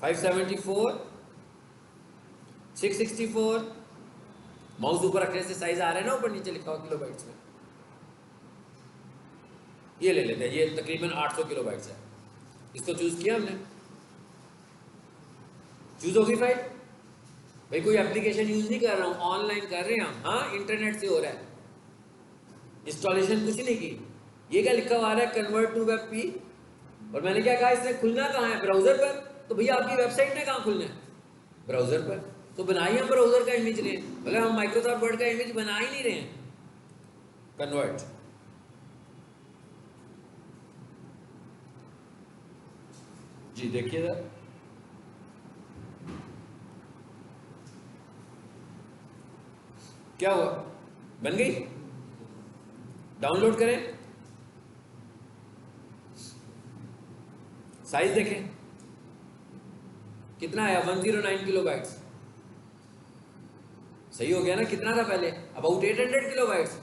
574, 664, माउस ऊपर रखने से साइज आ रहा है ना, ऊपर नीचे लिखा हुआ किलोबाइट्स में। ये ले लेते हैं, ये तकरीबन 800 किलोबाइट्स है, इसको चूज किया हमने, चूज होगी फाइल। भाई कोई एप्लीकेशन यूज नहीं कर रहा हूं, ऑनलाइन कर रहे हैं हम, हाँ इंटरनेट से हो रहा है, इंस्टॉलेशन कुछ नहीं की। ये क्या लिखा हुआ है, कन्वर्ट टू वेब पी, और मैंने क्या कहा इसने खुलना कहाँ है, ब्राउजर पर। तो भैया आपकी वेबसाइट ने कहाँ खुलना है, ब्राउजर पर। तो बनाइए हम ब्राउजर का इमेज लें, मतलब हम माइक्रोसॉफ्ट वर्ड का इमेज बना ही नहीं रहे हैं। कन्वर्ट, जी देखिए क्या हुआ, बन गई। डाउनलोड करें, साइज देखें कितना है, 109 किलोबाइट्स। सही हो गया ना, कितना था पहले, अबाउट 800 किलोबाइट्स।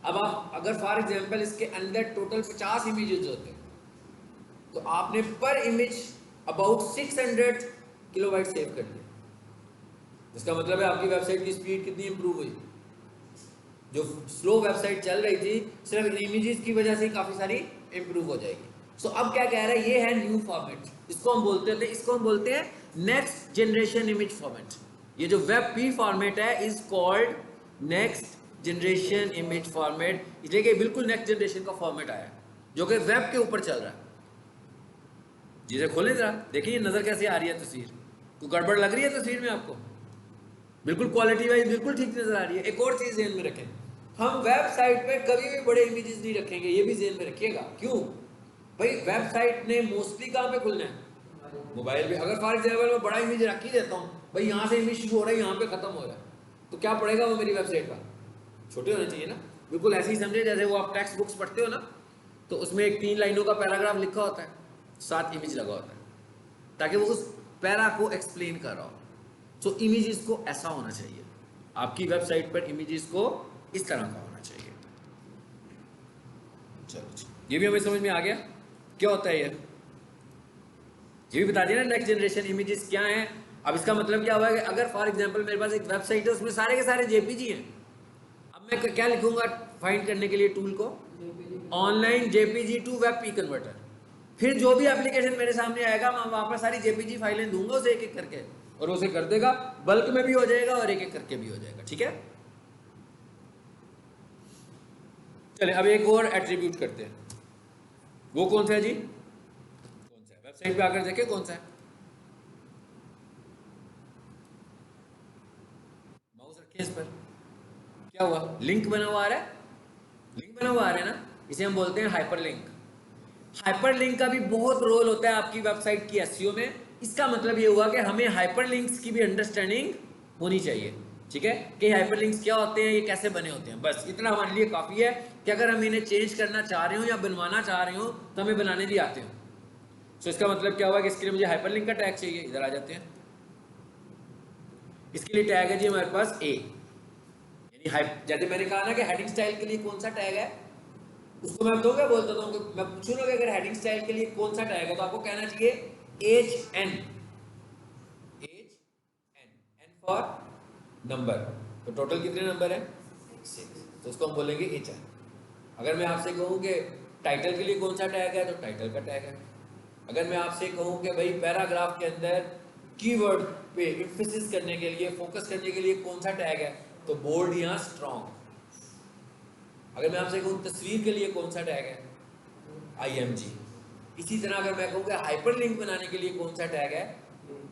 अब आप अगर फॉर एग्जांपल इसके अंदर टोटल 50 इमेजेस होते तो आपने पर इमेज अबाउट 600 किलोबाइट सेव कर दिया। इसका मतलब है आपकी वेबसाइट की स्पीड कितनी इंप्रूव हुई। जो स्लो वेबसाइट चल रही थी सिर्फ इमेजेस की वजह से काफी सारी इंप्रूव हो जाएगी। सो अब क्या कह रहा है, ये है न्यू फॉर्मेट, इसको हम बोलते हैं नेक्स्ट जनरेशन इमेज फॉर्मेट। ये जो वेब पी फॉर्मेट है is called next generation image format, इसलिए कि बिल्कुल नेक्स्ट जनरेशन का फॉर्मेट आया जो कि वेब के ऊपर चल रहा है। जी खोलें जरा, देखिए नजर कैसे आ रही है तस्वीर, कोई गड़बड़ लग रही है तस्वीर में आपको? बिल्कुल क्वालिटी वाइज बिल्कुल ठीक नजर आ रही है। एक और चीज ध्यान में रखें, हम वेबसाइट पे कभी भी बड़े इमेजेस नहीं रखेंगे, ये भी ध्यान में रखिएगा। क्यों भाई, वेबसाइट ने मोस्टली कहाँ पे खुलना है, मोबाइल पे। अगर फॉर एग्जाम्पल मैं बड़ा इमेज रख ही देता हूँ भाई यहाँ से इमेज शुरू हो रहा है, यहाँ पे खत्म हो रहा है, तो क्या पड़ेगा वो मेरी वेबसाइट का? छोटे होने चाहिए ना। बिल्कुल ऐसे ही समझे जैसे वो आप टेक्स्ट बुक्स पढ़ते हो ना, तो उसमें एक 3 लाइनों का पैराग्राफ लिखा होता है, 7 इमेज लगा होता है, ताकि वो उस पैरा को एक्सप्लेन कर रहा हो। तो इमेजेस को ऐसा होना चाहिए, आपकी वेबसाइट पर इमेजेस को इस तरह का होना चाहिए। चलो ये भी हमें समझ में आ गया क्या होता है ये भी बता दिया ना नेक्स्ट जनरेशन इमेजेस क्या है। अब इसका मतलब क्या हुआ कि अगर फॉर एग्जांपल मेरे पास एक वेबसाइट है, उसमें सारे के सारे जेपीजी हैं, अब मैं क्या लिखूंगा फाइंड करने के लिए टूल को? Online JPG to web P converter. फिर जो भी एप्लीकेशन मेरे सामने आएगा मैं वहां पर सारी जेपीजी फाइलें दूंगा उसे एक एक करके, और उसे कर देगा, बल्क में भी हो जाएगा और एक एक करके भी हो जाएगा। ठीक है, चले अब एक और एट्रीब्यूट करते हैं। वो कौन सा है जी? कौन सा है? वेबसाइट पे आकर देखें कौन सा है। माउस रखें इस पर, क्या हुआ? लिंक बना हुआ आ रहा है, लिंक बना हुआ आ रहा है ना, इसे हम बोलते हैं हाइपरलिंक। हाइपरलिंक का भी बहुत रोल होता है आपकी वेबसाइट की एसईओ में। इसका मतलब ये हुआ कि हमें हाइपरलिंक्स की भी अंडरस्टैंडिंग होनी चाहिए। ठीक है, कि हाइपरलिंक्स क्या होते हैं, ये कैसे बने होते हैं, बस इतना हमारे लिए काफी है कि अगर हम इन्हें चेंज करना चाह रहे हो या बनवाना चाह रहे हो तो हमें बनाने भी आते हो। तो इसका मतलब क्या हुआ कि इसके लिए मुझे हाइपरलिंक का टैग चाहिए। इधर आ जाते हैं, इसके लिए टैग है जी हमारे पास ए, यानी जैसे मैंने कहा ना कि हेडिंग स्टाइल के लिए कौन सा टैग है, उसको मैं क्या बोलता हूँ कि मैं पूछूँ ना कि अगर हेडिंग स्टाइल के लिए कौन सा टैग है, तो आपको कहना चाहिए HN, N फॉर नंबर। तो टोटल कितने नंबर है? 6, तो उसको हम बोलेंगे HR। अगर मैं आपसे कहूँ कि टाइटल के लिए कौन सा टैग है, तो टाइटल का टैग है। अगर मैं आपसे कहूँ कि भाई पैराग्राफ के अंदर कीवर्ड पे एम्फेसिस करने के लिए, फोकस करने के लिए कौन सा टैग है, तो बोल्ड या स्ट्रॉन्ग। अगर मैं आपसे कहूँ तस्वीर के लिए कौन सा टैग है, IMG। इसी तरह अगर मैं कहूँ कि हाइपरलिंक बनाने के लिए कौन सा टैग है,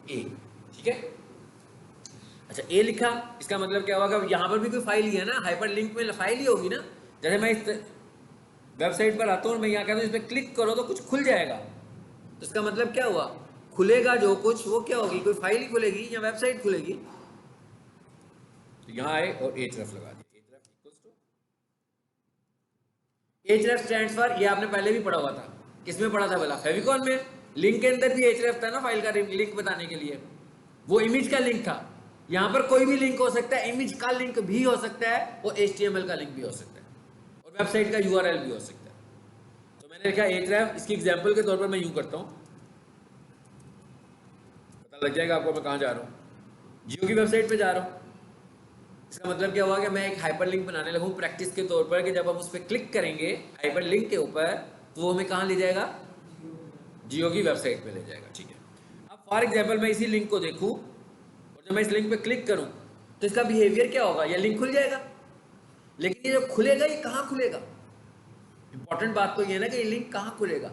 A। ठीक है, अच्छा A लिखा, इसका मतलब क्या होगा, यहाँ पर भी कोई फाइल ही है ना, हाइपरलिंक में फाइल ही होगी ना। जैसे मैं इस वेबसाइट पर आता हूँ और मैं यहाँ कहता हूँ इस पर क्लिक करो तो कुछ खुल जाएगा, तो इसका मतलब क्या हुआ, खुलेगा जो कुछ वो क्या होगी, कोई फाइल ही खुलेगी या वेबसाइट खुलेगी। तो यहाँ आए और href लगा दिया, href स्टैंड्स फॉर, ये आपने पहले भी पढ़ा हुआ था, किसमें पढ़ा था भला? फेविकॉन में। लिंक के अंदर भी href था ना, फाइल का लिंक बताने के लिए, वो इमेज का लिंक था। यहाँ पर कोई भी लिंक हो सकता है, इमेज का लिंक भी हो सकता है और HTML का लिंक भी हो सकता है और वेबसाइट का URL भी हो सकता है। तो मैंने लिखा href, इसकी एग्जांपल के तौर पर मैं यूं करता हूं, पता लग जाएगा आपको मैं कहां जा रहा हूं, जियो की वेबसाइट पे जा रहा हूं। इसका मतलब क्या हुआ कि मैं एक हाइपरलिंक बनाने लगूं प्रैक्टिस के तौर पर, कि जब हम उस पर क्लिक करेंगे हाइपरलिंक के ऊपर तो वो हमें कहां ले जाएगा, जियो की वेबसाइट पे ले जाएगा। ठीक है, अब फॉर एग्जांपल मैं इसी लिंक को देखूं और जब मैं इस लिंक पे क्लिक करूं तो इसका बिहेवियर क्या होगा, यह लिंक खुल जाएगा, लेकिन ये जब खुलेगा ये कहां खुलेगा? इंपॉर्टेंट बात तो ये है ना कि ये लिंक कहां खुलेगा।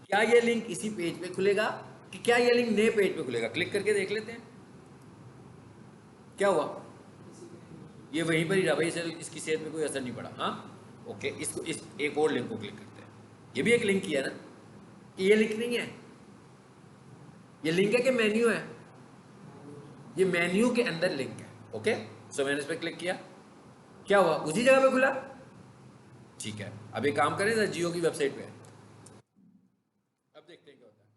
क्या ये लिंक इसी पेज पे खुलेगा कि क्या ये लिंक नए पेज पे खुलेगा? क्लिक करके देख लेते हैं क्या हुआ, ये वहीं पर ही रहा भाई, इसकी सेहत पे कोई असर नहीं पड़ा। हाँ ओके, इसको इस एक और लिंक को क्लिक करते हैं, ये भी एक लिंक किया ना, कि ये लिंक नहीं है, ये लिंक है कि मेन्यू है, ये मेन्यू के अंदर लिंक है। ओके, सो मैंने इस पर क्लिक किया, क्या हुआ, उसी जगह पे खुला। ठीक है, अब एक काम करें ना, जियो की वेबसाइट पे अब देखते हैं क्या होता है।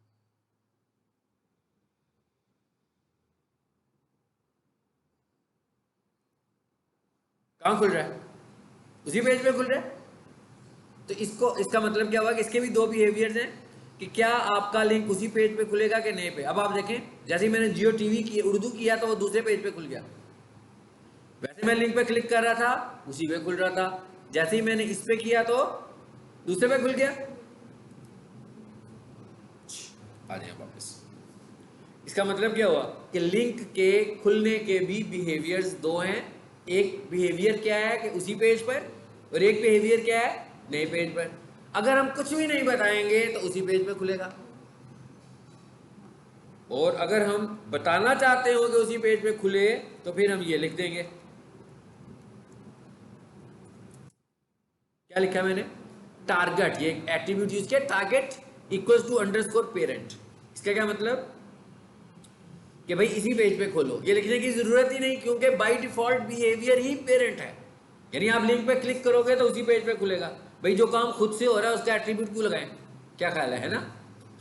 कहां खुल रहा है, उसी पेज पे खुल रहा है। तो इसका मतलब क्या हुआ कि इसके भी दो बिहेवियर्स हैं, कि क्या आपका लिंक उसी पेज पे खुलेगा कि नए पे। अब आप देखें, जैसे ही मैंने जियो टीवी की उर्दू किया तो वो दूसरे पेज पे खुल गया, वैसे मैं लिंक पे क्लिक कर रहा था उसी पे खुल रहा था, जैसे ही मैंने इस पे किया तो दूसरे पे खुल गया। आ जाए वापस, इसका मतलब क्या हुआ कि लिंक के खुलने के भी बिहेवियर्स दो हैं। एक बिहेवियर क्या है कि उसी पेज पर, और एक बिहेवियर क्या है, नए पेज पर। अगर हम कुछ भी नहीं बताएंगे तो उसी पेज पे खुलेगा, और अगर हम बताना चाहते हो कि उसी पेज पे खुले तो फिर हम ये लिख देंगे, क्या लिखा मैंने, टारगेट। ये एट्रीब्यूट यूज किया, target equals to underscore parent. इसका क्या मतलब, कि भाई इसी पेज पे खोलो, ये लिखने की जरूरत ही नहीं, क्योंकि by default behaviour he parent है। यानी आप लिंक पे क्लिक करोगे तो उसी पेज पे खुलेगा। भाई जो काम खुद से हो रहा है उसका एट्रीब्यूट क्यों लगाएं? क्या ख्याल है ना?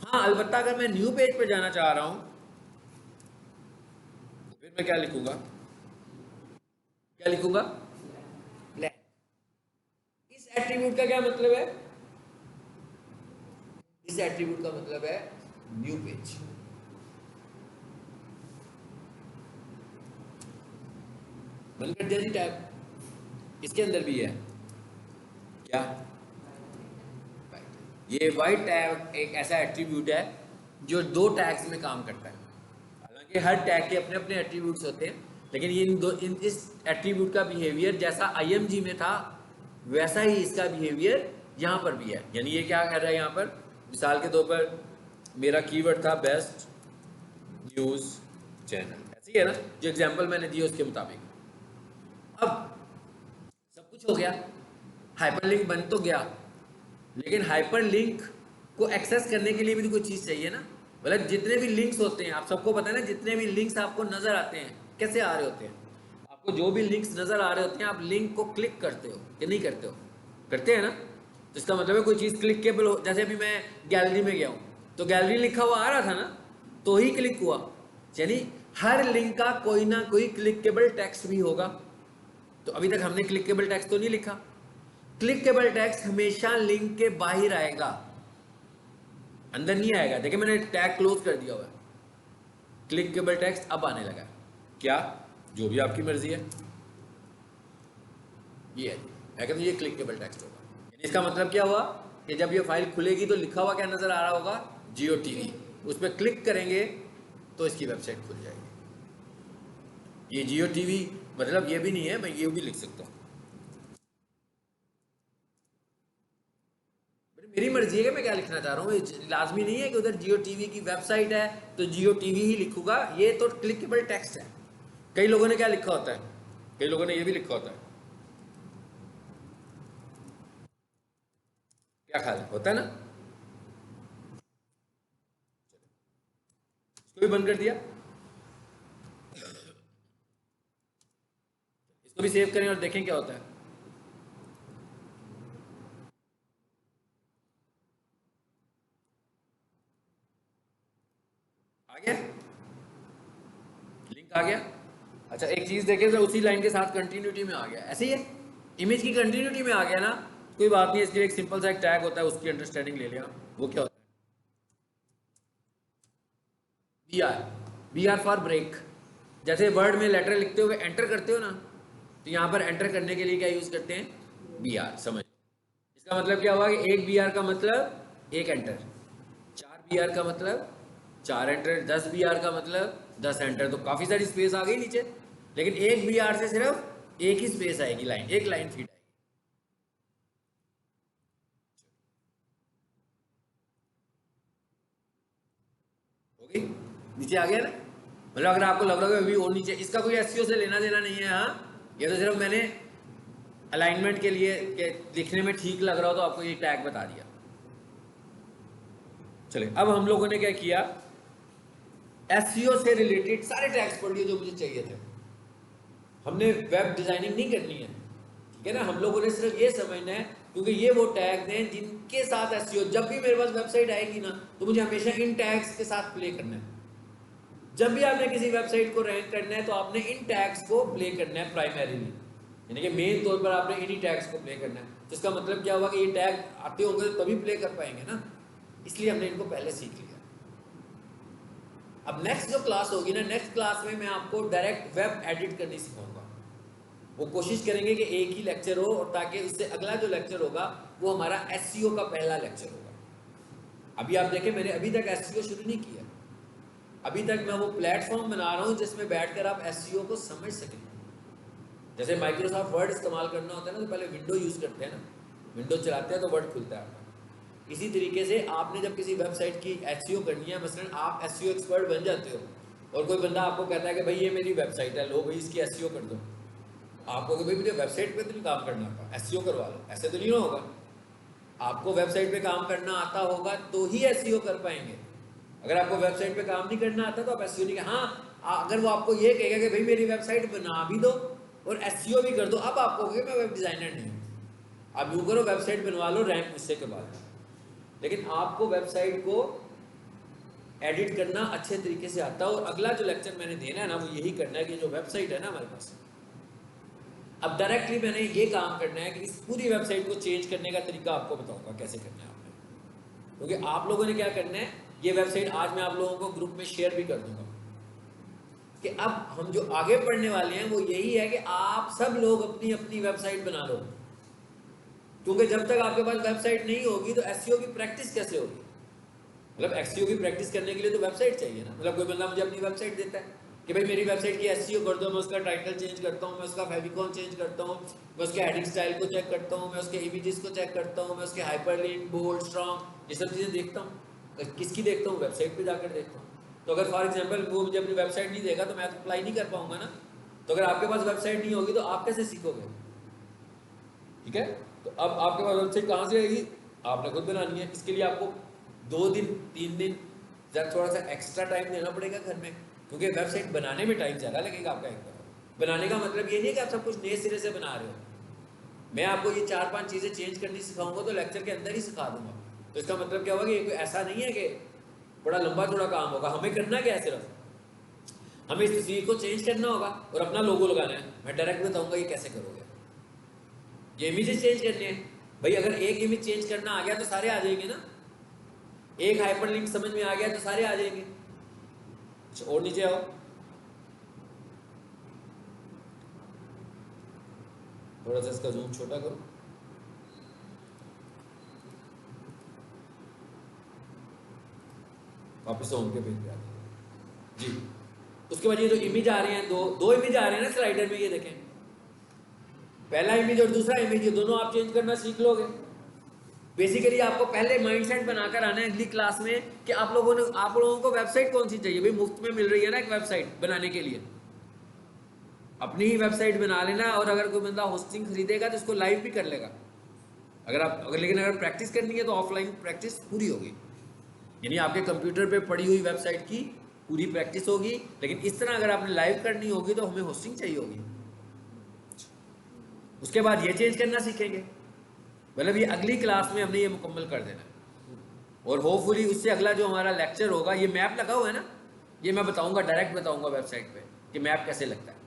हाँ, अलबत्ता अगर मैं न्यू पेज पे जाना चाह रहा हूं तो फिर मैं क्या लिखूंगा? क्या लिखूंगा? ब्लैंक। इस एट्रीब्यूट का क्या मतलब है? इस एट्रीब्यूट का मतलब है न्यू पेज। बंद कर दिया जी टैब। इसके अंदर भी है क्या? ये वाइट टैग एक ऐसा एट्रीब्यूट है जो दो टैग्स में काम करता है। हालांकि हर टैग के अपने अपने एट्रीब्यूट्स होते हैं, लेकिन ये इस एट्रीब्यूट का बिहेवियर जैसा IMG में था वैसा ही इसका बिहेवियर यहाँ पर भी है। यानी ये क्या कर रहा है यहाँ पर? मिसाल के तौर पर मेरा कीवर्ड था बेस्ट न्यूज़ चैनल, ऐसे ही है ना, जो एग्जाम्पल मैंने दिया उसके मुताबिक। अब सब कुछ हो गया, हाइपरलिंक बन तो गया, लेकिन हाइपरलिंक को एक्सेस करने के लिए भी तो कोई चीज़ चाहिए ना। मतलब जितने भी लिंक्स होते हैं, आप सबको पता है ना, जितने भी लिंक्स आपको नजर आते हैं कैसे आ रहे होते हैं? आपको जो भी लिंक्स नजर आ रहे होते हैं आप लिंक को क्लिक करते हो कि नहीं करते हो? करते हैं ना। तो इसका मतलब है कोई चीज़ क्लिकेबल हो। जैसे अभी मैं गैलरी में गया हूँ तो गैलरी लिखा हुआ आ रहा था ना, तो ही क्लिक हुआ। यानी हर लिंक का कोई ना कोई क्लिकेबल टेक्स्ट भी होगा। तो अभी तक हमने क्लिकेबल टेक्स्ट तो नहीं लिखा। क्लिकेबल टेक्स्ट हमेशा लिंक के बाहर आएगा, अंदर नहीं आएगा। देखिए मैंने टैग क्लोज कर दिया हुआ है, क्लिकेबल टेक्स्ट अब आने लगा। क्या? जो भी आपकी मर्जी है। ये है, मैं कहता हूं ये क्लिकेबल टेक्स्ट होगा। इसका मतलब क्या हुआ कि जब ये फाइल खुलेगी तो लिखा हुआ क्या नजर आ रहा होगा? जियो टीवी। उस पर क्लिक करेंगे तो इसकी वेबसाइट खुल जाएगी। ये जियो टीवी मतलब ये भी नहीं है, मैं ये भी लिख सकता हूँ। मेरी मर्जी है कि मैं क्या लिखना चाह रहा हूँ। लाजमी नहीं है कि उधर जियो टीवी की वेबसाइट है तो जियो टीवी ही लिखूंगा। ये तो क्लिकेबल टेक्स्ट है। कई लोगों ने क्या लिखा होता है? कई लोगों ने ये भी लिखा होता है। क्या ख्याल है? होता है ना? इसको भी बंद कर दिया। इसको भी सेव करें और देखें क्या होता है। आ गया लिंक, आ गया। अच्छा एक चीज देखें तो उसी लाइन के साथ कंटिन्यूटी में आ गया। ऐसे ही है, इमेज की कंटिन्यूटी में आ गया ना। कोई बात नहीं, इसके लिए एक सिंपल सा एक टैग होता है, उसकी अंडरस्टैंडिंग ले लिया। वो क्या होता है? BR। BR for break. जैसे वर्ड में लेटर लिखते हुए एंटर करते हो ना, तो यहाँ पर एंटर करने के लिए क्या यूज करते हैं? BR। समझ? इसका मतलब क्या हुआ कि एक BR का मतलब एक एंटर, 4 BR का मतलब 4 एंटर, 10 BR का मतलब 10 एंटर। तो काफी सारी स्पेस आ गई नीचे, लेकिन एक BR से सिर्फ एक ही स्पेस आएगी, लाइन, एक लाइन फीड आएगी। हो गई? नीचे आ गया ना। मतलब अगर आपको लग रहा है अभी और नीचे, इसका कोई एसईओ से लेना देना नहीं है। हाँ, ये तो सिर्फ मैंने अलाइनमेंट के लिए के लिखने में ठीक लग रहा हो तो आपको ये टैग बता दिया। चले अब हम लोगों ने क्या किया, एसईओ से रिलेटेड सारे टैग्स पढ़ लिए जो मुझे चाहिए थे। हमने वेब डिजाइनिंग नहीं करनी है, ठीक है ना। हम लोगों ने सिर्फ ये समझना है, क्योंकि ये वो टैग्स हैं जिनके साथ एसईओ, जब भी मेरे पास वेबसाइट आएगी ना तो मुझे हमेशा इन टैग्स के साथ प्ले करना है। जब भी आपने किसी वेबसाइट को रैंक करना है तो आपने इन टैग्स को प्ले करना है प्राइमरीली, यानी कि मेन तौर पर आपने इन्हीं टैग्स को प्ले करना है। तो इसका मतलब क्या हुआ कि ये टैग आते होंगे तभी प्ले कर पाएंगे ना, इसलिए हमने इनको पहले सीख लिया। अब नेक्स्ट जो क्लास होगी ना, नेक्स्ट क्लास में मैं आपको डायरेक्ट वेब एडिट करनी सिखाऊंगा। वो कोशिश करेंगे कि एक ही लेक्चर हो, और ताकि उससे अगला जो लेक्चर होगा वो हमारा एसईओ का पहला लेक्चर होगा। अभी आप देखें मैंने अभी तक एसईओ शुरू नहीं किया। अभी तक मैं वो प्लेटफॉर्म बना रहा हूँ जिसमें बैठकर आप एसईओ को समझ सकें। जैसे माइक्रोसॉफ्ट वर्ड इस्तेमाल करना होता है ना, तो पहले विंडो यूज़ करते हैं ना, विंडो चलाते हैं तो वर्ड खुलता है आपका। इसी तरीके से आपने जब किसी वेबसाइट की एसईओ करनी है, मसलन आप एसईओ एक्सपर्ट बन जाते हो और कोई बंदा आपको कहता है कि भाई ये मेरी वेबसाइट है, लो भाई इसकी एसईओ कर दो। आपको कि भाई मुझे वेबसाइट पे तो नहीं काम करना आता, एसईओ करवा लो, ऐसे तो नहीं होगा। आपको वेबसाइट पे काम करना आता होगा तो ही एसईओ कर पाएंगे। अगर आपको वेबसाइट पे काम नहीं करना आता तो आप एसईओ नहीं। हाँ, अगर वो आपको ये कहेगा कि भाई मेरी वेबसाइट बना भी दो और एसईओ भी कर दो, अब आप कहोगे मैं वेब डिज़ाइनर नहीं हूँ। आप यूँ करो, वेबसाइट बनवा लो, रैंक मुझसे के बाद। लेकिन आपको वेबसाइट को एडिट करना अच्छे तरीके से आता है। और अगला जो लेक्चर मैंने देना है ना, वो यही करना है कि जो वेबसाइट है ना हमारे पास, अब डायरेक्टली मैंने ये काम करना है कि इस पूरी वेबसाइट को चेंज करने का तरीका आपको बताऊंगा कैसे करना है आपने। क्योंकि आप लोगों ने क्या करना है, ये वेबसाइट आज मैं आप लोगों को ग्रुप में शेयर भी कर दूंगा कि अब हम जो आगे पढ़ने वाले हैं वो यही है कि आप सब लोग अपनी अपनी वेबसाइट बना लो। क्योंकि जब तक आपके पास वेबसाइट नहीं होगी तो एसईओ की प्रैक्टिस कैसे होगी? मतलब एसईओ की प्रैक्टिस करने के लिए तो वेबसाइट चाहिए ना। मतलब कोई बंदा मुझे अपनी वेबसाइट देता है कि भाई मेरी वेबसाइट की एसईओ कर दो, मैं उसका टाइटल चेंज करता हूँ, मैं उसका फेविकॉन चेंज करता हूँ, मैं उसके हेडिंग स्टाइल को चेक करता हूँ, मैं उसके इमेजेस को चेक करता हूँ, मैं उसके हाइपरलिंक, बोल्ड, स्ट्रॉन्ग, ये सब चीज़ें देखता हूँ। किसकी देखता हूँ? वेबसाइट पर जाकर देखता हूँ। तो अगर फॉर एग्जाम्पल वो मुझे अपनी वेबसाइट नहीं देगा तो मैं तो अप्लाई नहीं कर पाऊंगा ना। तो अगर आपके पास वेबसाइट नहीं होगी तो आप कैसे सीखोगे? ठीक है, तो अब आपके पास वेबसाइट कहाँ से आएगी? आपने खुद बनानी है। इसके लिए आपको 2 दिन 3 दिन थोड़ा सा एक्स्ट्रा टाइम देना पड़ेगा घर में, क्योंकि वेबसाइट बनाने में टाइम ज़्यादा लगेगा आपका। एक बार बनाने का मतलब ये नहीं है कि आप सब कुछ नए सिरे से बना रहे हो। मैं आपको ये 4-5 चीज़ें चेंज करनी सिखाऊंगा तो लेक्चर के अंदर ही सिखा दूंगा। तो इसका मतलब क्या होगा कि कोई ऐसा नहीं है कि बड़ा लंबा चौड़ा काम होगा। हमें करना क्या है, सिर्फ हमें इस तस्वीर को चेंज करना होगा और अपना लोगो लगाना है। मैं डायरेक्ट बताऊंगा ये कैसे करोगे। ये इमेजेस चेंज करने हैं भाई, अगर एक इमेज चेंज करना आ गया तो सारे आ जाएंगे ना। एक हाइपरलिंक समझ में आ गया तो सारे आ जाएंगे। और नीचे आओ, थोड़ा सा इसका जूम छोटा करो। वापस होम के पेज पे आ जाओ जी। उसके बाद ये जो इमेज आ रहे हैं, दो इमेज आ रहे हैं ना स्लाइडर में, ये देखें, पहला इमेज और दूसरा इमेज, ये दोनों आप चेंज करना सीख लोगे। बेसिकली आपको पहले माइंडसेट बनाकर आना है अगली क्लास में कि आप लोगों को वेबसाइट कौन सी चाहिए। भाई मुफ्त में मिल रही है ना एक वेबसाइट बनाने के लिए, अपनी ही वेबसाइट बना लेना। और अगर कोई बंदा होस्टिंग खरीदेगा तो इसको लाइव भी कर लेगा। लेकिन अगर प्रैक्टिस करनी है तो ऑफलाइन प्रैक्टिस पूरी होगी, यानी आपके कंप्यूटर पे पड़ी हुई वेबसाइट की पूरी प्रैक्टिस होगी। लेकिन इस तरह अगर आपने लाइव करनी होगी तो हमें होस्टिंग चाहिए होगी। उसके बाद ये चेंज करना सीखेंगे। मतलब ये अगली क्लास में हमने ये मुकम्मल कर देना है। और होपफुली उससे अगला जो हमारा लेक्चर होगा, ये मैप लगा हुआ है ना, ये मैं बताऊंगा, डायरेक्ट बताऊंगा वेबसाइट पे कि मैप कैसे लगता है।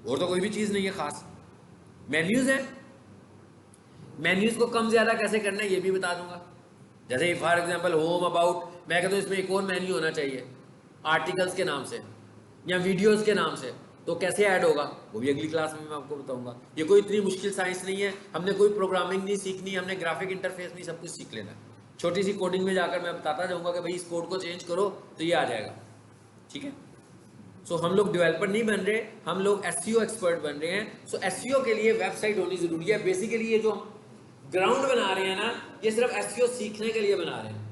और तो कोई भी चीज़ नहीं है खास। मेन्यूज़ है, मेन्यूज़ को कम ज़्यादा कैसे करना है ये भी बता दूंगा। जैसे फॉर एग्जांपल होम, अबाउट, मैं कहता हूँ इसमें एक और मेन्यू होना चाहिए आर्टिकल्स के नाम से या वीडियोज़ के नाम से, तो कैसे ऐड होगा वो भी अगली क्लास में मैं आपको बताऊंगा। ये कोई इतनी मुश्किल साइंस नहीं है, हमने कोई प्रोग्रामिंग नहीं सीखनी, हमने ग्राफिक इंटरफेस नहीं, सब कुछ सीख लेना है। छोटी सी कोडिंग में जाकर मैं बताता जाऊंगा कि भाई इस कोड को चेंज करो तो ये आ जाएगा। ठीक है, सो हम लोग डेवलपर नहीं बन रहे, हम लोग एसईओ एक्सपर्ट बन रहे हैं। सो एसईओ के लिए वेबसाइट होनी जरूरी है। बेसिकली ये जो हम ग्राउंड बना रहे हैं ना, ये सिर्फ एसईओ सीखने के लिए बना रहे हैं।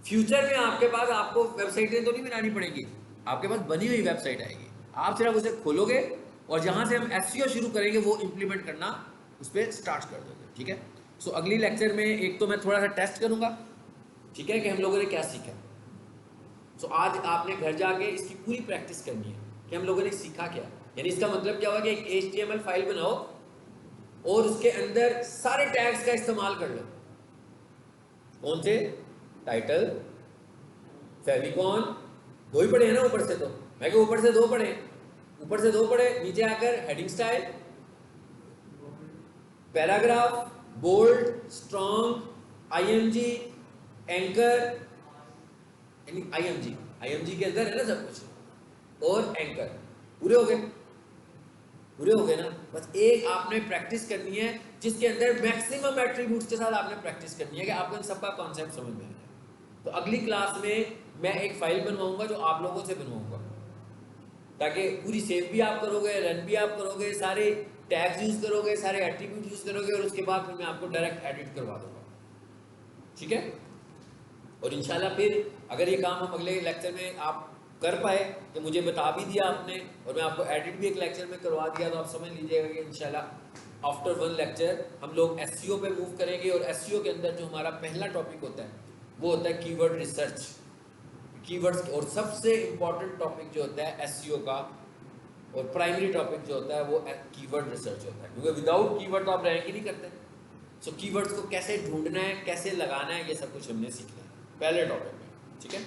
फ्यूचर में आपके पास आपको वेबसाइटें तो नहीं बनानी पड़ेगी, आपके पास बनी हुई वेबसाइट आएगी, आप सिर्फ उसे खोलोगे और जहां से हम एसईओ शुरू करेंगे वो इंप्लीमेंट करना उस पर स्टार्ट कर दोगे। ठीक है, सो अगली लेक्चर में एक तो मैं थोड़ा सा टेस्ट करूंगा, ठीक है, कि हम लोगों ने क्या सीखा। सो आज आपने घर जाके इसकी पूरी प्रैक्टिस करनी है कि हम लोगों ने सीखा क्या। यानी इसका मतलब क्या हुआ कि एक HTML फाइल बनाओ और उसके अंदर सारे टैग्स का इस्तेमाल कर लो। कौन से? टाइटल, फेविकॉन, 2 ही पढ़े हैं ना ऊपर से, तो मैं क्या ऊपर से 2 पढ़े, ऊपर से 2 पढ़े, नीचे आकर heading style, paragraph, bold, strong, IMG, anchor, IMG के अंदर है ना सब कुछ, और एंकर। पूरे हो गए ना। बस एक आपने प्रैक्टिस करनी है जिसके अंदर मैक्सिमम एट्रीब्यूट्स के साथ आपने प्रैक्टिस करनी है कि आपको इन सबका कॉन्सेप्ट समझ में आ जाए। तो अगली क्लास में मैं एक फाइल बनवाऊंगा जो आप लोगों से बनवाऊंगा, ताकि पूरी सेव भी आप करोगे, रन भी आप करोगे, सारे टैग्स यूज करोगे, सारे एट्रीब्यूट यूज करोगे, और उसके बाद फिर मैं आपको डायरेक्ट एडिट करवा दूंगा। ठीक है, और इंशाल्लाह फिर अगर ये काम हम अगले लेक्चर में आप कर पाए कि मुझे बता भी दिया आपने और मैं आपको एडिट भी एक लेक्चर में करवा दिया, तो आप समझ लीजिएगा कि इंशाल्लाह आफ्टर 1 लेक्चर हम लोग एसईओ पे मूव करेंगे। और एसईओ के अंदर जो हमारा पहला टॉपिक होता है वो होता है कीवर्ड रिसर्च। कीवर्ड्स, और सबसे इंपॉर्टेंट टॉपिक जो होता है एसईओ का और प्राइमरी टॉपिक जो होता है वो कीवर्ड रिसर्च होता है, क्योंकि विदाउट कीवर्ड तो आप रैंक ही नहीं करते। सो कीवर्ड्स को कैसे ढूंढना है, कैसे लगाना है, ये सब कुछ हमने सीखना है पहले टॉपिक में, ठीक है।